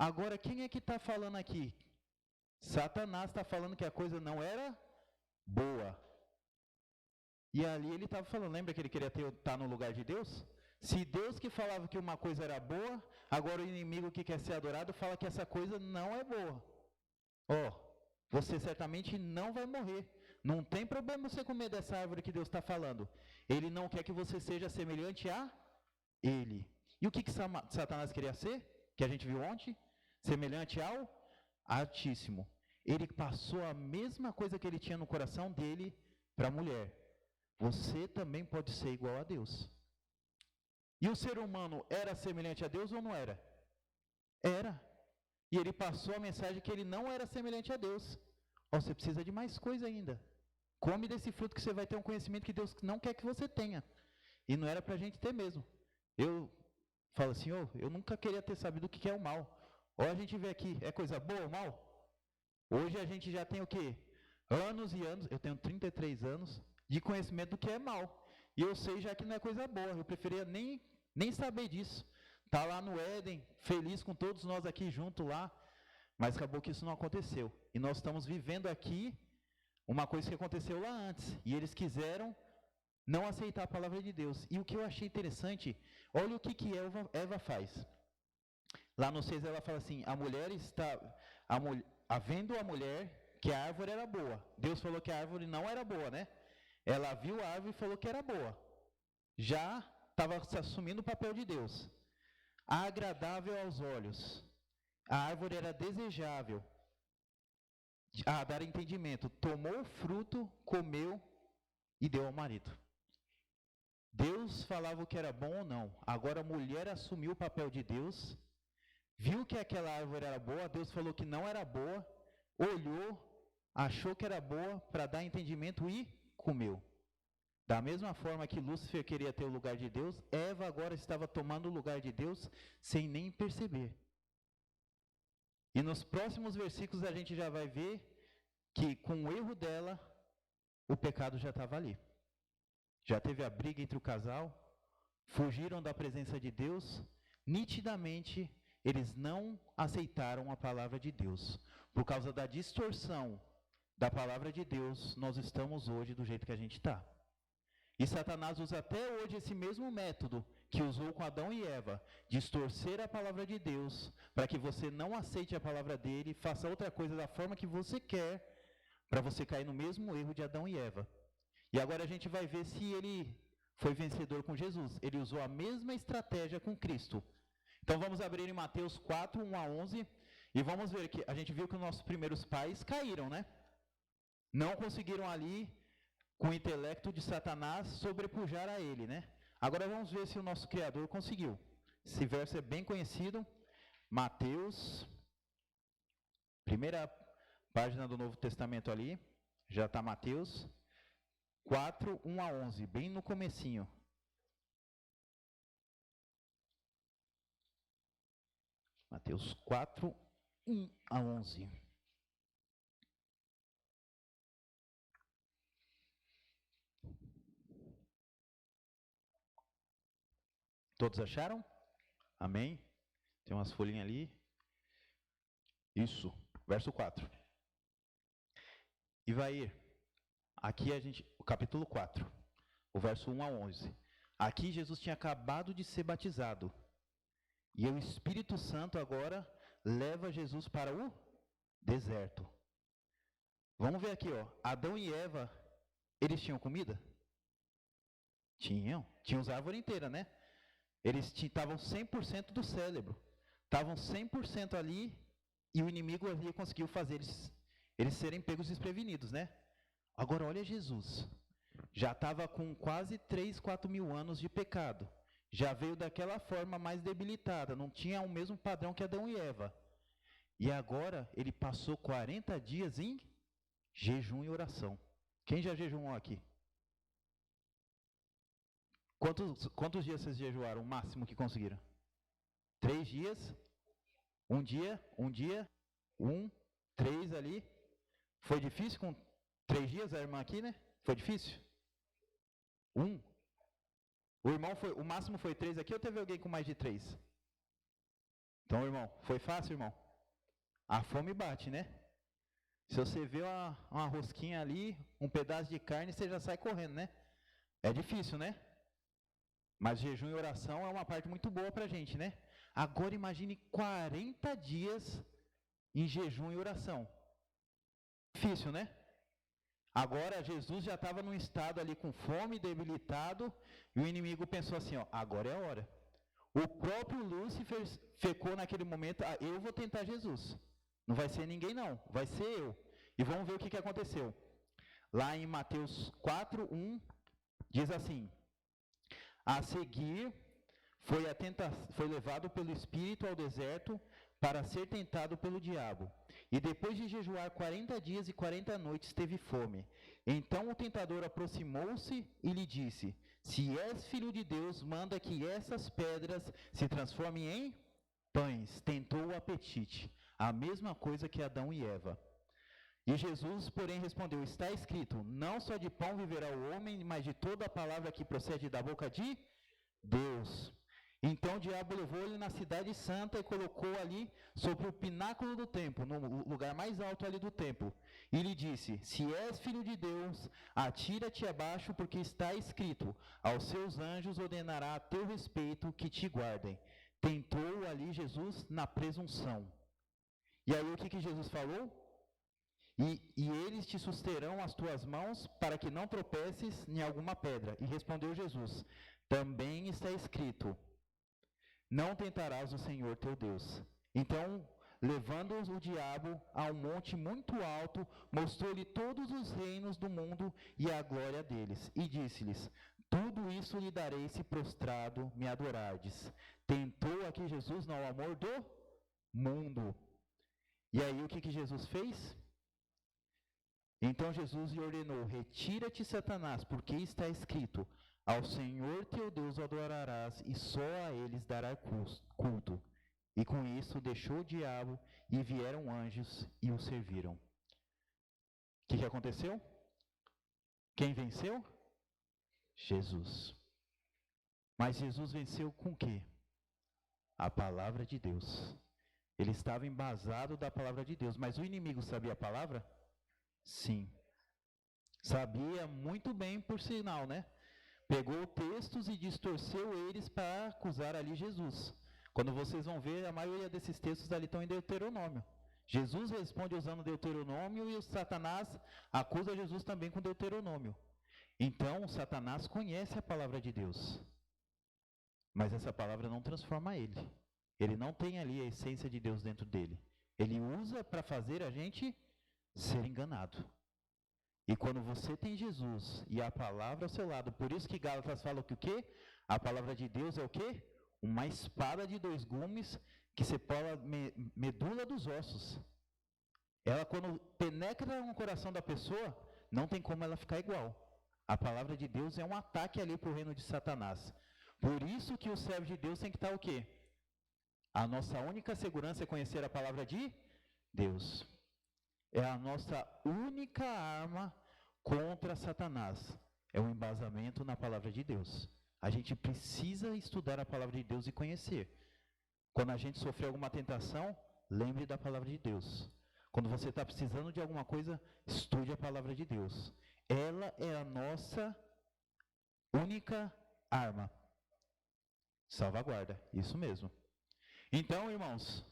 Agora, quem é que está falando aqui? Satanás está falando que a coisa não era boa. E ali ele estava falando, lembra que ele queria estar no lugar de Deus? Se Deus que falava que uma coisa era boa, agora o inimigo que quer ser adorado fala que essa coisa não é boa. Você certamente não vai morrer. Não tem problema você comer dessa árvore que Deus está falando. Ele não quer que você seja semelhante a Ele. E o que Satanás queria ser? Que a gente viu ontem? Semelhante ao Altíssimo. Ele passou a mesma coisa que ele tinha no coração dele para a mulher. Você também pode ser igual a Deus. E o ser humano era semelhante a Deus ou não era? Era. E ele passou a mensagem que ele não era semelhante a Deus. Você precisa de mais coisa ainda. Come desse fruto que você vai ter um conhecimento que Deus não quer que você tenha. E não era para a gente ter mesmo. Eu falo assim, eu nunca queria ter sabido o que é o mal. Olha a gente vê aqui, é coisa boa ou mal? Hoje a gente já tem o quê? Anos e anos, eu tenho 33 anos, de conhecimento do que é mal. E eu sei já que não é coisa boa, eu preferia nem saber disso. Tá lá no Éden, feliz com todos nós aqui junto lá, mas acabou que isso não aconteceu. E nós estamos vivendo aqui uma coisa que aconteceu lá antes, e eles quiseram não aceitar a palavra de Deus. E o que eu achei interessante, olha o que Eva faz. Lá no 6 ela fala assim, havendo a mulher que a árvore era boa. Deus falou que a árvore não era boa, né? Ela viu a árvore e falou que era boa. Já estava assumindo o papel de Deus. Agradável aos olhos. A árvore era desejável. A dar entendimento. Tomou o fruto, comeu e deu ao marido. Deus falava o que era bom ou não. Agora a mulher assumiu o papel de Deus. Viu que aquela árvore era boa. Deus falou que não era boa. Olhou, achou que era boa para dar entendimento e comeu. Da mesma forma que Lúcifer queria ter o lugar de Deus, Eva agora estava tomando o lugar de Deus sem nem perceber. E nos próximos versículos a gente já vai ver que com o erro dela, o pecado já estava ali. Já teve a briga entre o casal, fugiram da presença de Deus, nitidamente eles não aceitaram a palavra de Deus. Por causa da distorção da palavra de Deus, nós estamos hoje do jeito que a gente está. E Satanás usa até hoje esse mesmo método que usou com Adão e Eva, distorcer a palavra de Deus, para que você não aceite a palavra dele, faça outra coisa da forma que você quer, para você cair no mesmo erro de Adão e Eva. E agora a gente vai ver se ele foi vencedor com Jesus. Ele usou a mesma estratégia com Cristo. Então vamos abrir em Mateus 4, 1 a 11, e vamos ver que a gente viu que os nossos primeiros pais caíram, né? Não conseguiram ali, com o intelecto de Satanás, sobrepujar a ele, né? Agora vamos ver se o nosso Criador conseguiu. Esse verso é bem conhecido. Mateus, primeira página do Novo Testamento ali, já está Mateus 4, 1 a 11, bem no comecinho. Mateus 4, 1 a 11. Todos acharam? Amém? Tem umas folhinhas ali. Isso, verso 4. E vai ir. Aqui o capítulo 4, o verso 1 a 11. Aqui Jesus tinha acabado de ser batizado. E o Espírito Santo agora leva Jesus para o deserto. Vamos ver aqui, ó. Adão e Eva, eles tinham comida? Tinham as árvores inteiras, né? Eles estavam 100% do cérebro. Estavam 100% ali e o inimigo ali conseguiu fazer eles serem pegos desprevenidos, né? Agora olha Jesus. Já estava com quase 3, 4 mil anos de pecado. Já veio daquela forma mais debilitada. Não tinha o mesmo padrão que Adão e Eva. E agora ele passou 40 dias em jejum e oração. Quem já jejuou aqui? Quantos dias vocês jejuaram? O máximo que conseguiram? 3 dias? Um dia, 3 ali. Foi difícil com 3 dias, a irmã aqui, né? Foi difícil? O máximo foi 3 aqui ou teve alguém com mais de 3? Então, irmão, foi fácil, irmão? A fome bate, né? Se você vê uma rosquinha ali, um pedaço de carne, você já sai correndo, né? É difícil, né? Mas jejum e oração é uma parte muito boa pra gente, né? Agora imagine 40 dias em jejum e oração. Difícil, né? Agora Jesus já estava num estado ali com fome, debilitado, e o inimigo pensou assim, ó, agora é a hora. O próprio Lúcifer ficou naquele momento, eu vou tentar Jesus. Não vai ser ninguém não, vai ser eu. E vamos ver o que aconteceu. Lá em Mateus 4, 1, diz assim: a seguir, foi levado pelo Espírito ao deserto para ser tentado pelo diabo. E depois de jejuar 40 dias e 40 noites, teve fome. Então o tentador aproximou-se e lhe disse: se és filho de Deus, manda que essas pedras se transformem em pães. Tentou o apetite, a mesma coisa que Adão e Eva. E Jesus, porém, respondeu: está escrito, não só de pão viverá o homem, mas de toda a palavra que procede da boca de Deus. Então o diabo levou ele na cidade santa e colocou ali sobre o pináculo do templo, no lugar mais alto ali do templo. E lhe disse: se és filho de Deus, atira-te abaixo, porque está escrito, aos seus anjos ordenará a teu respeito que te guardem. Tentou ali Jesus na presunção. E aí o que Jesus falou? e eles te susterão as tuas mãos para que não tropeces em alguma pedra. E respondeu Jesus: também está escrito: não tentarás o Senhor teu Deus. Então, levando o diabo a um monte muito alto, mostrou-lhe todos os reinos do mundo e a glória deles, e disse-lhes: tudo isso lhe darei se prostrado me adorardes. Tentou aqui Jesus no amor do mundo. E aí o que Jesus fez? Então Jesus lhe ordenou: retira-te, Satanás, porque está escrito: ao Senhor teu Deus adorarás e só a eles dará culto. E com isso deixou o diabo e vieram anjos e o serviram. O que aconteceu? Quem venceu? Jesus. Mas Jesus venceu com o quê? A palavra de Deus. Ele estava embasado da palavra de Deus. Mas o inimigo sabia a palavra? Sim. Sabia muito bem, por sinal, né? Pegou textos e distorceu eles para acusar ali Jesus. Quando vocês vão ver, a maioria desses textos ali estão em Deuteronômio. Jesus responde usando Deuteronômio e o Satanás acusa Jesus também com Deuteronômio. Então, Satanás conhece a palavra de Deus. Mas essa palavra não transforma ele. Ele não tem ali a essência de Deus dentro dele. Ele usa para fazer a gente ser enganado. E quando você tem Jesus e a palavra ao seu lado, por isso que Gálatas fala que o quê? A palavra de Deus é o quê? Uma espada de 2 gumes que separa a medula dos ossos. Ela, quando penetra no coração da pessoa, não tem como ela ficar igual. A palavra de Deus é um ataque ali para o reino de Satanás. Por isso que o servo de Deus tem que estar o quê? A nossa única segurança é conhecer a palavra de Deus. É a nossa única arma contra Satanás. É o embasamento na palavra de Deus. A gente precisa estudar a palavra de Deus e conhecer. Quando a gente sofrer alguma tentação, lembre da palavra de Deus. Quando você está precisando de alguma coisa, estude a palavra de Deus. Ela é a nossa única arma. Salvaguarda, isso mesmo. Então, irmãos,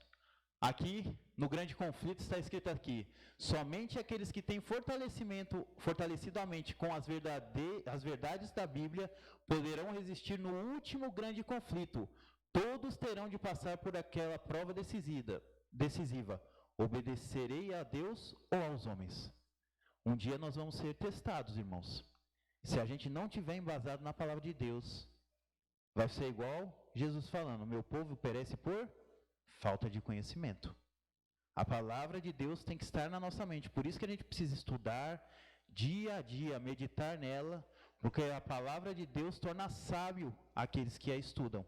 aqui no grande conflito está escrito aqui: somente aqueles que têm fortalecido a mente com as verdades da Bíblia poderão resistir no último grande conflito. Todos terão de passar por aquela prova decisiva. Obedecerei a Deus ou aos homens? Um dia nós vamos ser testados, irmãos. Se a gente não tiver embasado na palavra de Deus, vai ser igual Jesus falando: meu povo perece por falta de conhecimento. A palavra de Deus tem que estar na nossa mente. Por isso que a gente precisa estudar dia a dia, meditar nela, porque a palavra de Deus torna sábio aqueles que a estudam.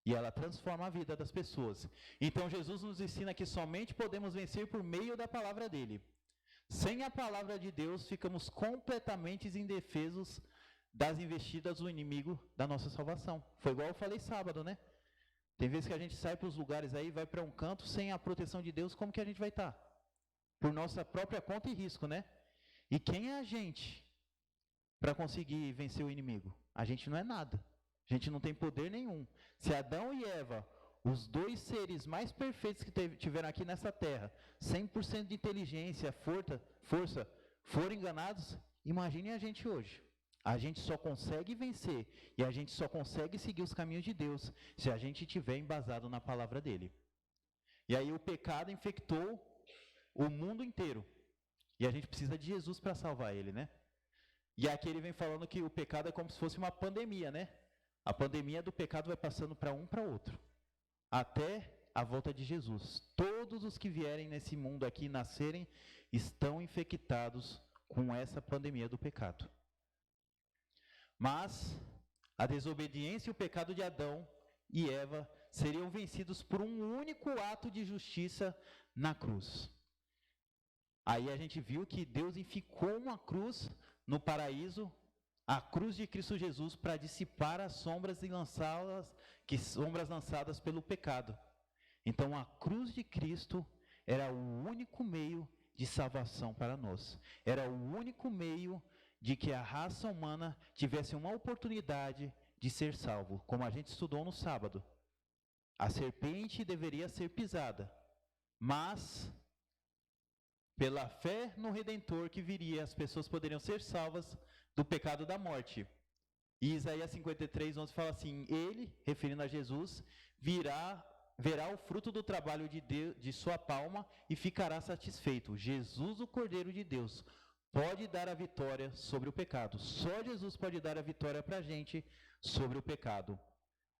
E ela transforma a vida das pessoas. Então Jesus nos ensina que somente podemos vencer por meio da palavra dele. Sem a palavra de Deus, ficamos completamente indefesos das investidas do inimigo da nossa salvação. Foi igual eu falei sábado, né? Tem vezes que a gente sai para os lugares aí, vai para um canto, sem a proteção de Deus, como que a gente vai estar? Por nossa própria conta e risco, né? E quem é a gente para conseguir vencer o inimigo? A gente não é nada. A gente não tem poder nenhum. Se Adão e Eva, os 2 seres mais perfeitos que tiveram aqui nessa terra, 100% de inteligência, força, foram enganados, imagine a gente hoje. A gente só consegue vencer e a gente só consegue seguir os caminhos de Deus se a gente estiver embasado na palavra dele. E aí o pecado infectou o mundo inteiro. E a gente precisa de Jesus para salvar ele, né? E aqui ele vem falando que o pecado é como se fosse uma pandemia, né? A pandemia do pecado vai passando para um para outro, até a volta de Jesus. Todos os que vierem nesse mundo aqui nascerem estão infectados com essa pandemia do pecado. Mas a desobediência e o pecado de Adão e Eva seriam vencidos por um único ato de justiça na cruz. Aí a gente viu que Deus ficou uma cruz no paraíso, a cruz de Cristo Jesus, para dissipar as sombras lançadas pelo pecado. Então a cruz de Cristo era o único meio de salvação para nós. Era o único meio de que a raça humana tivesse uma oportunidade de ser salvo, como a gente estudou no sábado. A serpente deveria ser pisada, mas pela fé no Redentor que viria, as pessoas poderiam ser salvas do pecado da morte. E Isaías 53:11 fala assim: ele, referindo a Jesus, verá o fruto do trabalho de sua palma e ficará satisfeito. Jesus, o Cordeiro de Deus, pode dar a vitória sobre o pecado. Só Jesus pode dar a vitória para a gente sobre o pecado.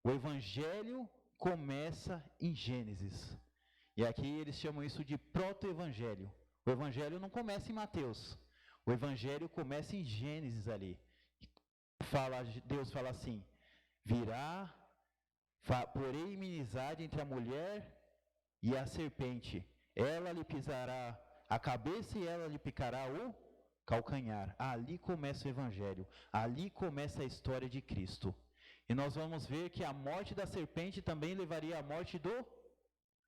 O Evangelho começa em Gênesis. E aqui eles chamam isso de proto-evangelho. O Evangelho não começa em Mateus. O Evangelho começa em Gênesis ali. Deus fala assim: porém inimizade entre a mulher e a serpente. Ela lhe pisará a cabeça e ela lhe picará o calcanhar. Ali começa o Evangelho. Ali começa a história de Cristo. E nós vamos ver que a morte da serpente também levaria à morte do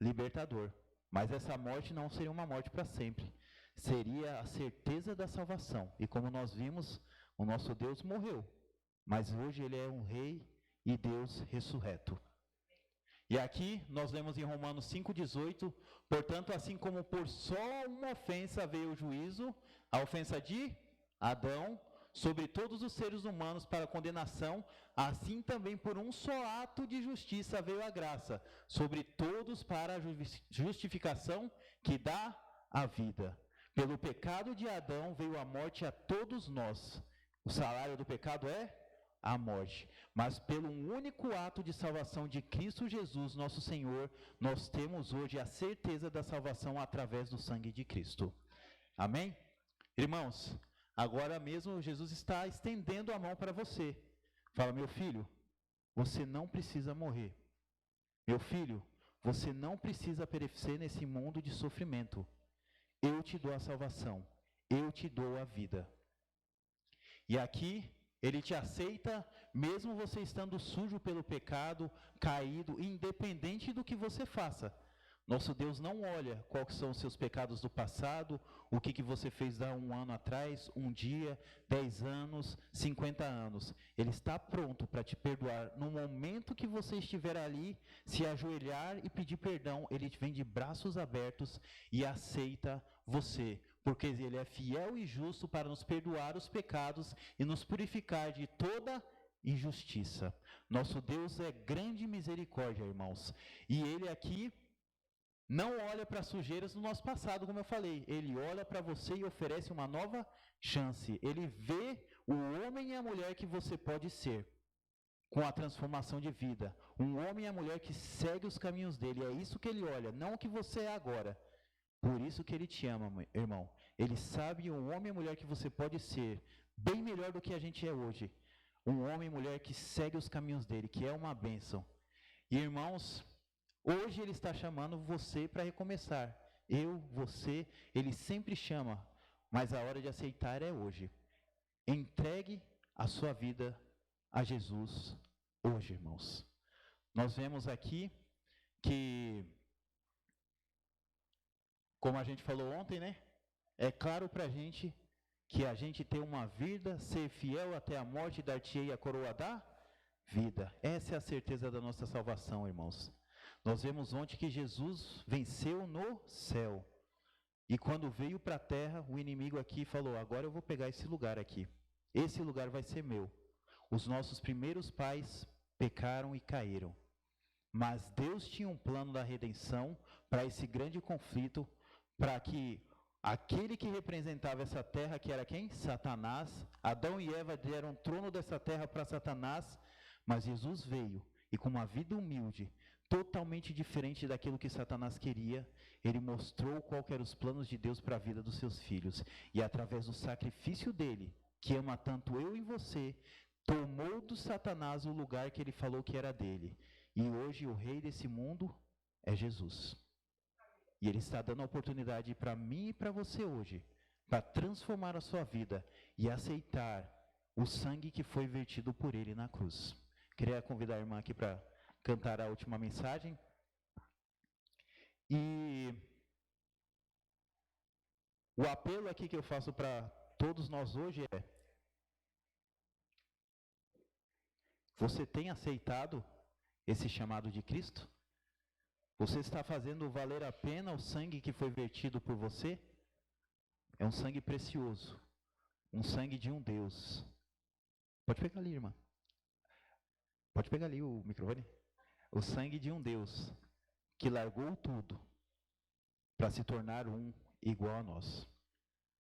libertador. Mas essa morte não seria uma morte para sempre. Seria a certeza da salvação. E como nós vimos, o nosso Deus morreu. Mas hoje ele é um rei e Deus ressurreto. E aqui nós lemos em Romanos 5,18: portanto, assim como por só uma ofensa veio o juízo, a ofensa de Adão, sobre todos os seres humanos para condenação, assim também por um só ato de justiça veio a graça, sobre todos para a justificação que dá a vida. Pelo pecado de Adão veio a morte a todos nós. O salário do pecado é a morte. Mas pelo único ato de salvação de Cristo Jesus, nosso Senhor, nós temos hoje a certeza da salvação através do sangue de Cristo. Amém? Irmãos, agora mesmo Jesus está estendendo a mão para você. Fala: meu filho, você não precisa morrer. Meu filho, você não precisa perecer nesse mundo de sofrimento. Eu te dou a salvação. Eu te dou a vida. E aqui ele te aceita, mesmo você estando sujo pelo pecado, caído, independente do que você faça. Nosso Deus não olha quais são os seus pecados do passado, o que você fez há 1 ano atrás, 1 dia, 10 anos, 50 anos. Ele está pronto para te perdoar. No momento que você estiver ali, se ajoelhar e pedir perdão, ele vem de braços abertos e aceita você. Porque ele é fiel e justo para nos perdoar os pecados e nos purificar de toda injustiça. Nosso Deus é grande misericórdia, irmãos. E ele aqui não olha para as sujeiras do nosso passado, como eu falei. Ele olha para você e oferece uma nova chance. Ele vê o homem e a mulher que você pode ser, com a transformação de vida. Um homem e a mulher que segue os caminhos dele. É isso que ele olha, não o que você é agora. Por isso que ele te ama, irmão. Ele sabe um homem e mulher que você pode ser, bem melhor do que a gente é hoje. Um homem e mulher que segue os caminhos dele, que é uma bênção. E irmãos, hoje ele está chamando você para recomeçar. Você, ele sempre chama, mas a hora de aceitar é hoje. Entregue a sua vida a Jesus hoje, irmãos. Nós vemos aqui que, como a gente falou ontem, né? É claro para a gente que a gente tem uma vida, ser fiel até a morte, dar-te-ei a coroa da vida. Essa é a certeza da nossa salvação, irmãos. Nós vemos ontem que Jesus venceu no céu. E quando veio para a terra, o inimigo aqui falou: agora eu vou pegar esse lugar aqui. Esse lugar vai ser meu. Os nossos primeiros pais pecaram e caíram. Mas Deus tinha um plano da redenção para esse grande conflito, para que aquele que representava essa terra, que era quem? Satanás. Adão e Eva deram o trono dessa terra para Satanás, mas Jesus veio e com uma vida humilde, totalmente diferente daquilo que Satanás queria, ele mostrou qual que eram os planos de Deus para a vida dos seus filhos. E através do sacrifício dele, que ama tanto eu e você, tomou do Satanás o lugar que ele falou que era dele. E hoje o rei desse mundo é Jesus. E ele está dando a oportunidade para mim e para você hoje, para transformar a sua vida e aceitar o sangue que foi vertido por ele na cruz. Queria convidar a irmã aqui para cantar a última mensagem. E o apelo aqui que eu faço para todos nós hoje é: você tem aceitado esse chamado de Cristo? Você está fazendo valer a pena o sangue que foi vertido por você? É um sangue precioso, um sangue de um Deus. Pode pegar ali, irmã. Pode pegar ali o microfone. O sangue de um Deus que largou tudo para se tornar um igual a nós.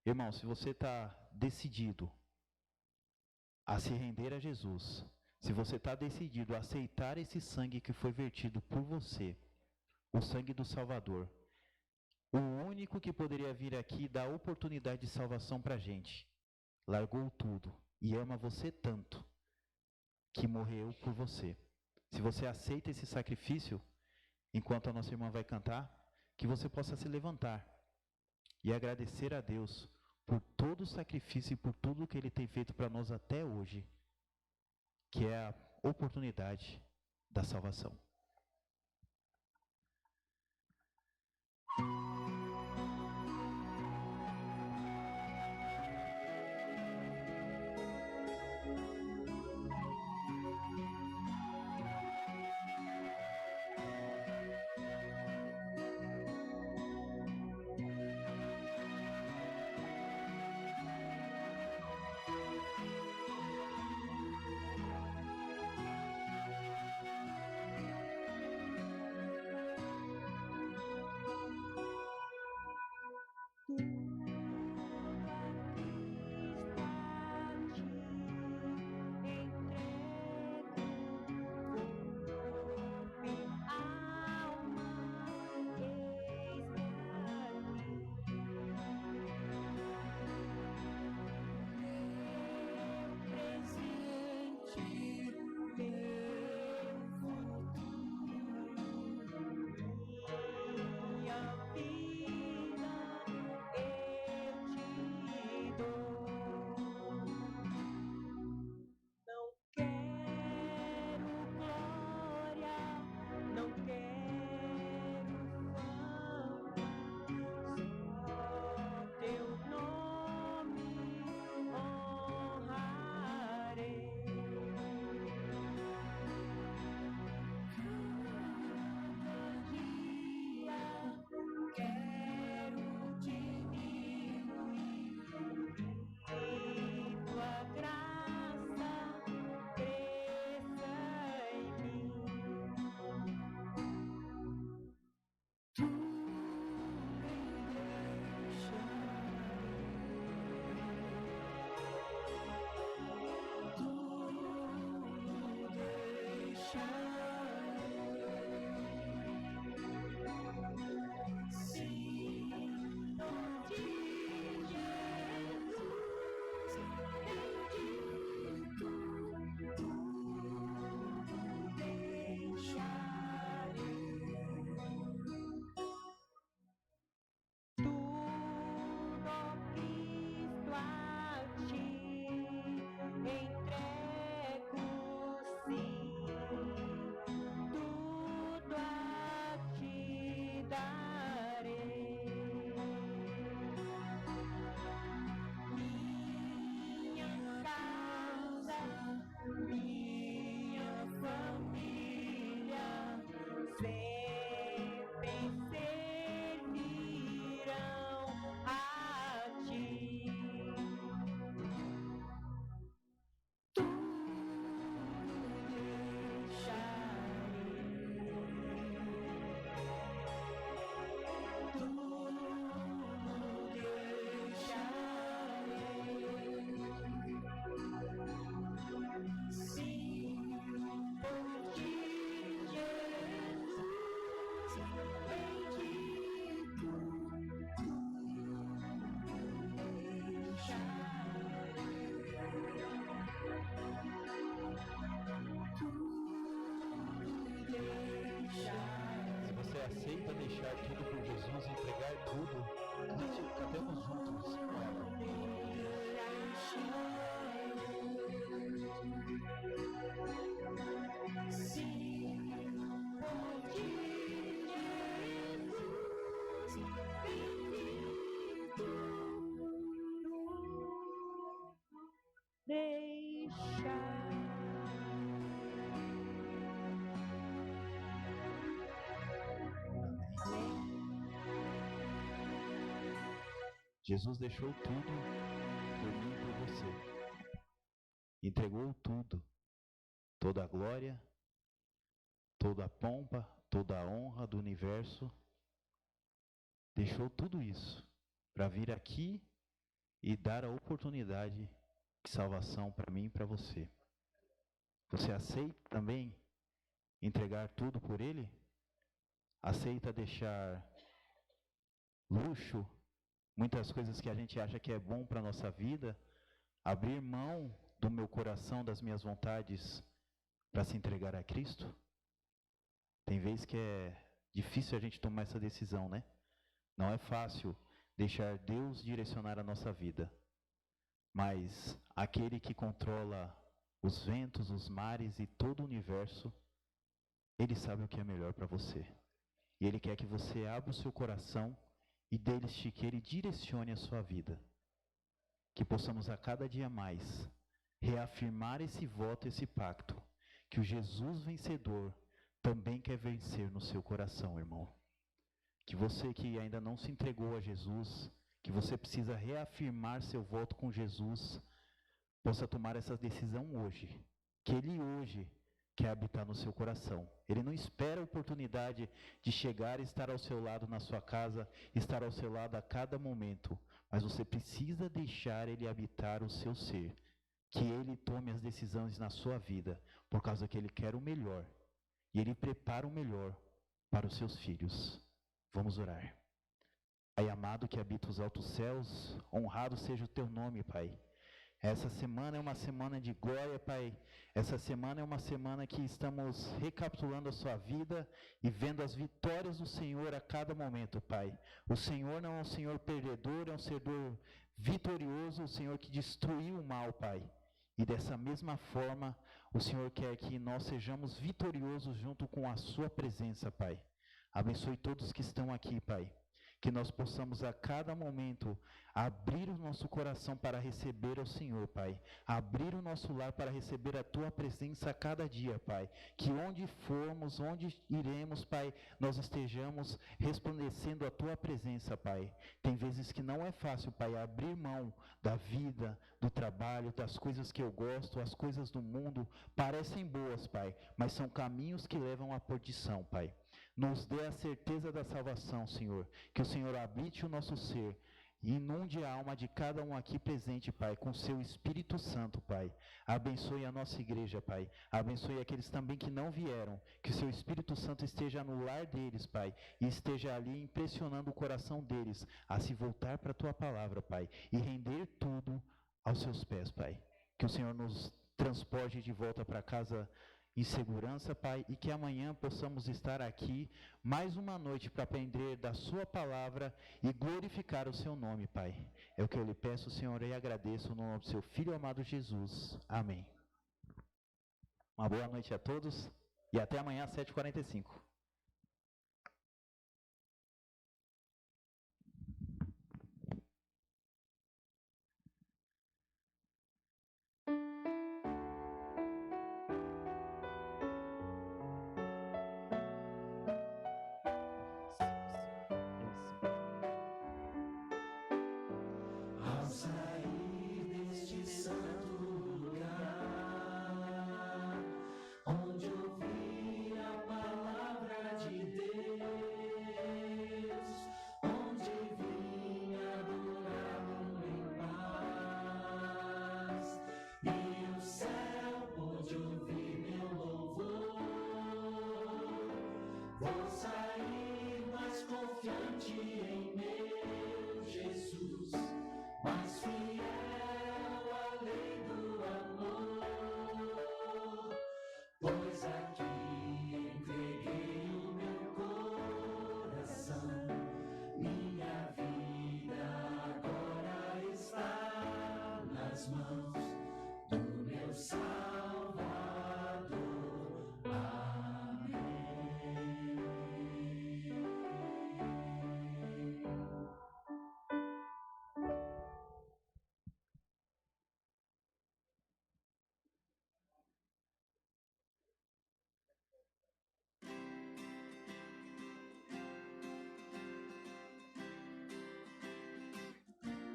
Irmão, se você está decidido a se render a Jesus, se você está decidido a aceitar esse sangue que foi vertido por você, o sangue do Salvador, o único que poderia vir aqui e dar oportunidade de salvação para a gente, largou tudo e ama você tanto que morreu por você. Se você aceita esse sacrifício, enquanto a nossa irmã vai cantar, que você possa se levantar e agradecer a Deus por todo o sacrifício e por tudo que Ele tem feito para nós até hoje, que é a oportunidade da salvação. Aceita deixar tudo por Jesus, entregar tudo, cantemos juntos com ela. Jesus deixou tudo por mim e por você. Entregou tudo, toda a glória, toda a pompa, toda a honra do universo. Deixou tudo isso para vir aqui e dar a oportunidade de salvação para mim e para você. Você aceita também entregar tudo por Ele? Aceita deixar luxo, muitas coisas que a gente acha que é bom para a nossa vida, abrir mão do meu coração, das minhas vontades, para se entregar a Cristo? Tem vezes que é difícil a gente tomar essa decisão, né? Não é fácil deixar Deus direcionar a nossa vida. Mas aquele que controla os ventos, os mares e todo o universo, Ele sabe o que é melhor para você. E Ele quer que você abra o seu coração e dele-se que Ele direcione a sua vida. Que possamos a cada dia mais reafirmar esse voto, esse pacto, que o Jesus vencedor também quer vencer no seu coração, irmão. Que você que ainda não se entregou a Jesus, que você precisa reafirmar seu voto com Jesus, possa tomar essa decisão hoje. Que Ele hoje quer habitar no seu coração. Ele não espera a oportunidade de chegar e estar ao seu lado na sua casa, estar ao seu lado a cada momento. Mas você precisa deixar Ele habitar o seu ser. Que Ele tome as decisões na sua vida, por causa que Ele quer o melhor. E Ele prepara o melhor para os seus filhos. Vamos orar. Pai amado que habita os altos céus, honrado seja o teu nome, Pai. Essa semana é uma semana de glória, Pai. Essa semana é uma semana que estamos recapitulando a sua vida e vendo as vitórias do Senhor a cada momento, Pai. O Senhor não é um Senhor perdedor, é um Senhor vitorioso, o Senhor que destruiu o mal, Pai. E dessa mesma forma, o Senhor quer que nós sejamos vitoriosos junto com a sua presença, Pai. Abençoe todos que estão aqui, Pai. Que nós possamos a cada momento abrir o nosso coração para receber ao Senhor, Pai. Abrir o nosso lar para receber a Tua presença a cada dia, Pai. Que onde formos, onde iremos, Pai, nós estejamos resplandecendo a Tua presença, Pai. Tem vezes que não é fácil, Pai, abrir mão da vida, do trabalho, das coisas que eu gosto, as coisas do mundo. Parecem boas, Pai, mas são caminhos que levam à perdição, Pai. Nos dê a certeza da salvação, Senhor. Que o Senhor habite o nosso ser e inunde a alma de cada um aqui presente, Pai, com seu Espírito Santo, Pai. Abençoe a nossa igreja, Pai. Abençoe aqueles também que não vieram. Que o seu Espírito Santo esteja no lar deles, Pai, e esteja ali impressionando o coração deles a se voltar para a Tua palavra, Pai, e render tudo aos seus pés, Pai. Que o Senhor nos transporte de volta para casa em segurança, Pai, e que amanhã possamos estar aqui mais uma noite para aprender da Sua palavra e glorificar o Seu nome, Pai. É o que eu lhe peço, Senhor, e agradeço no nome do Seu Filho amado Jesus. Amém. Uma boa noite a todos e até amanhã às 7h45. Ao sair deste santo lugar, onde ouvi a palavra de Deus, onde vim adorá-lo em paz, e o céu pôde ouvir meu louvor. Vou sair mais confiante em meu Jesus, mais fiel à lei do amor, pois aqui entreguei o meu coração. Minha vida agora está nas mãos do meu Salvador. Amém.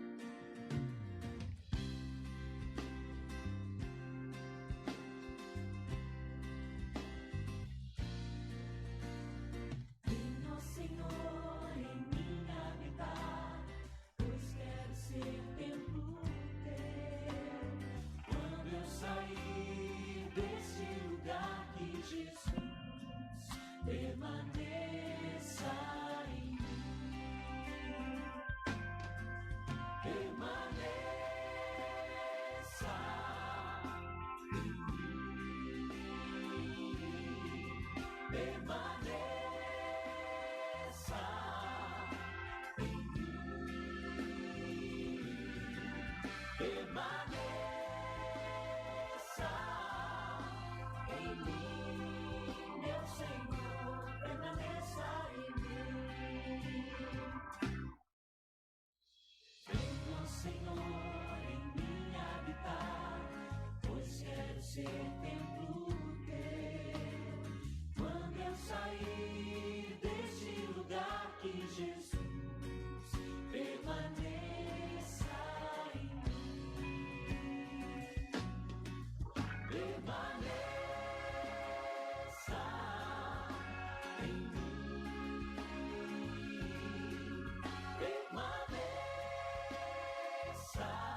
Sai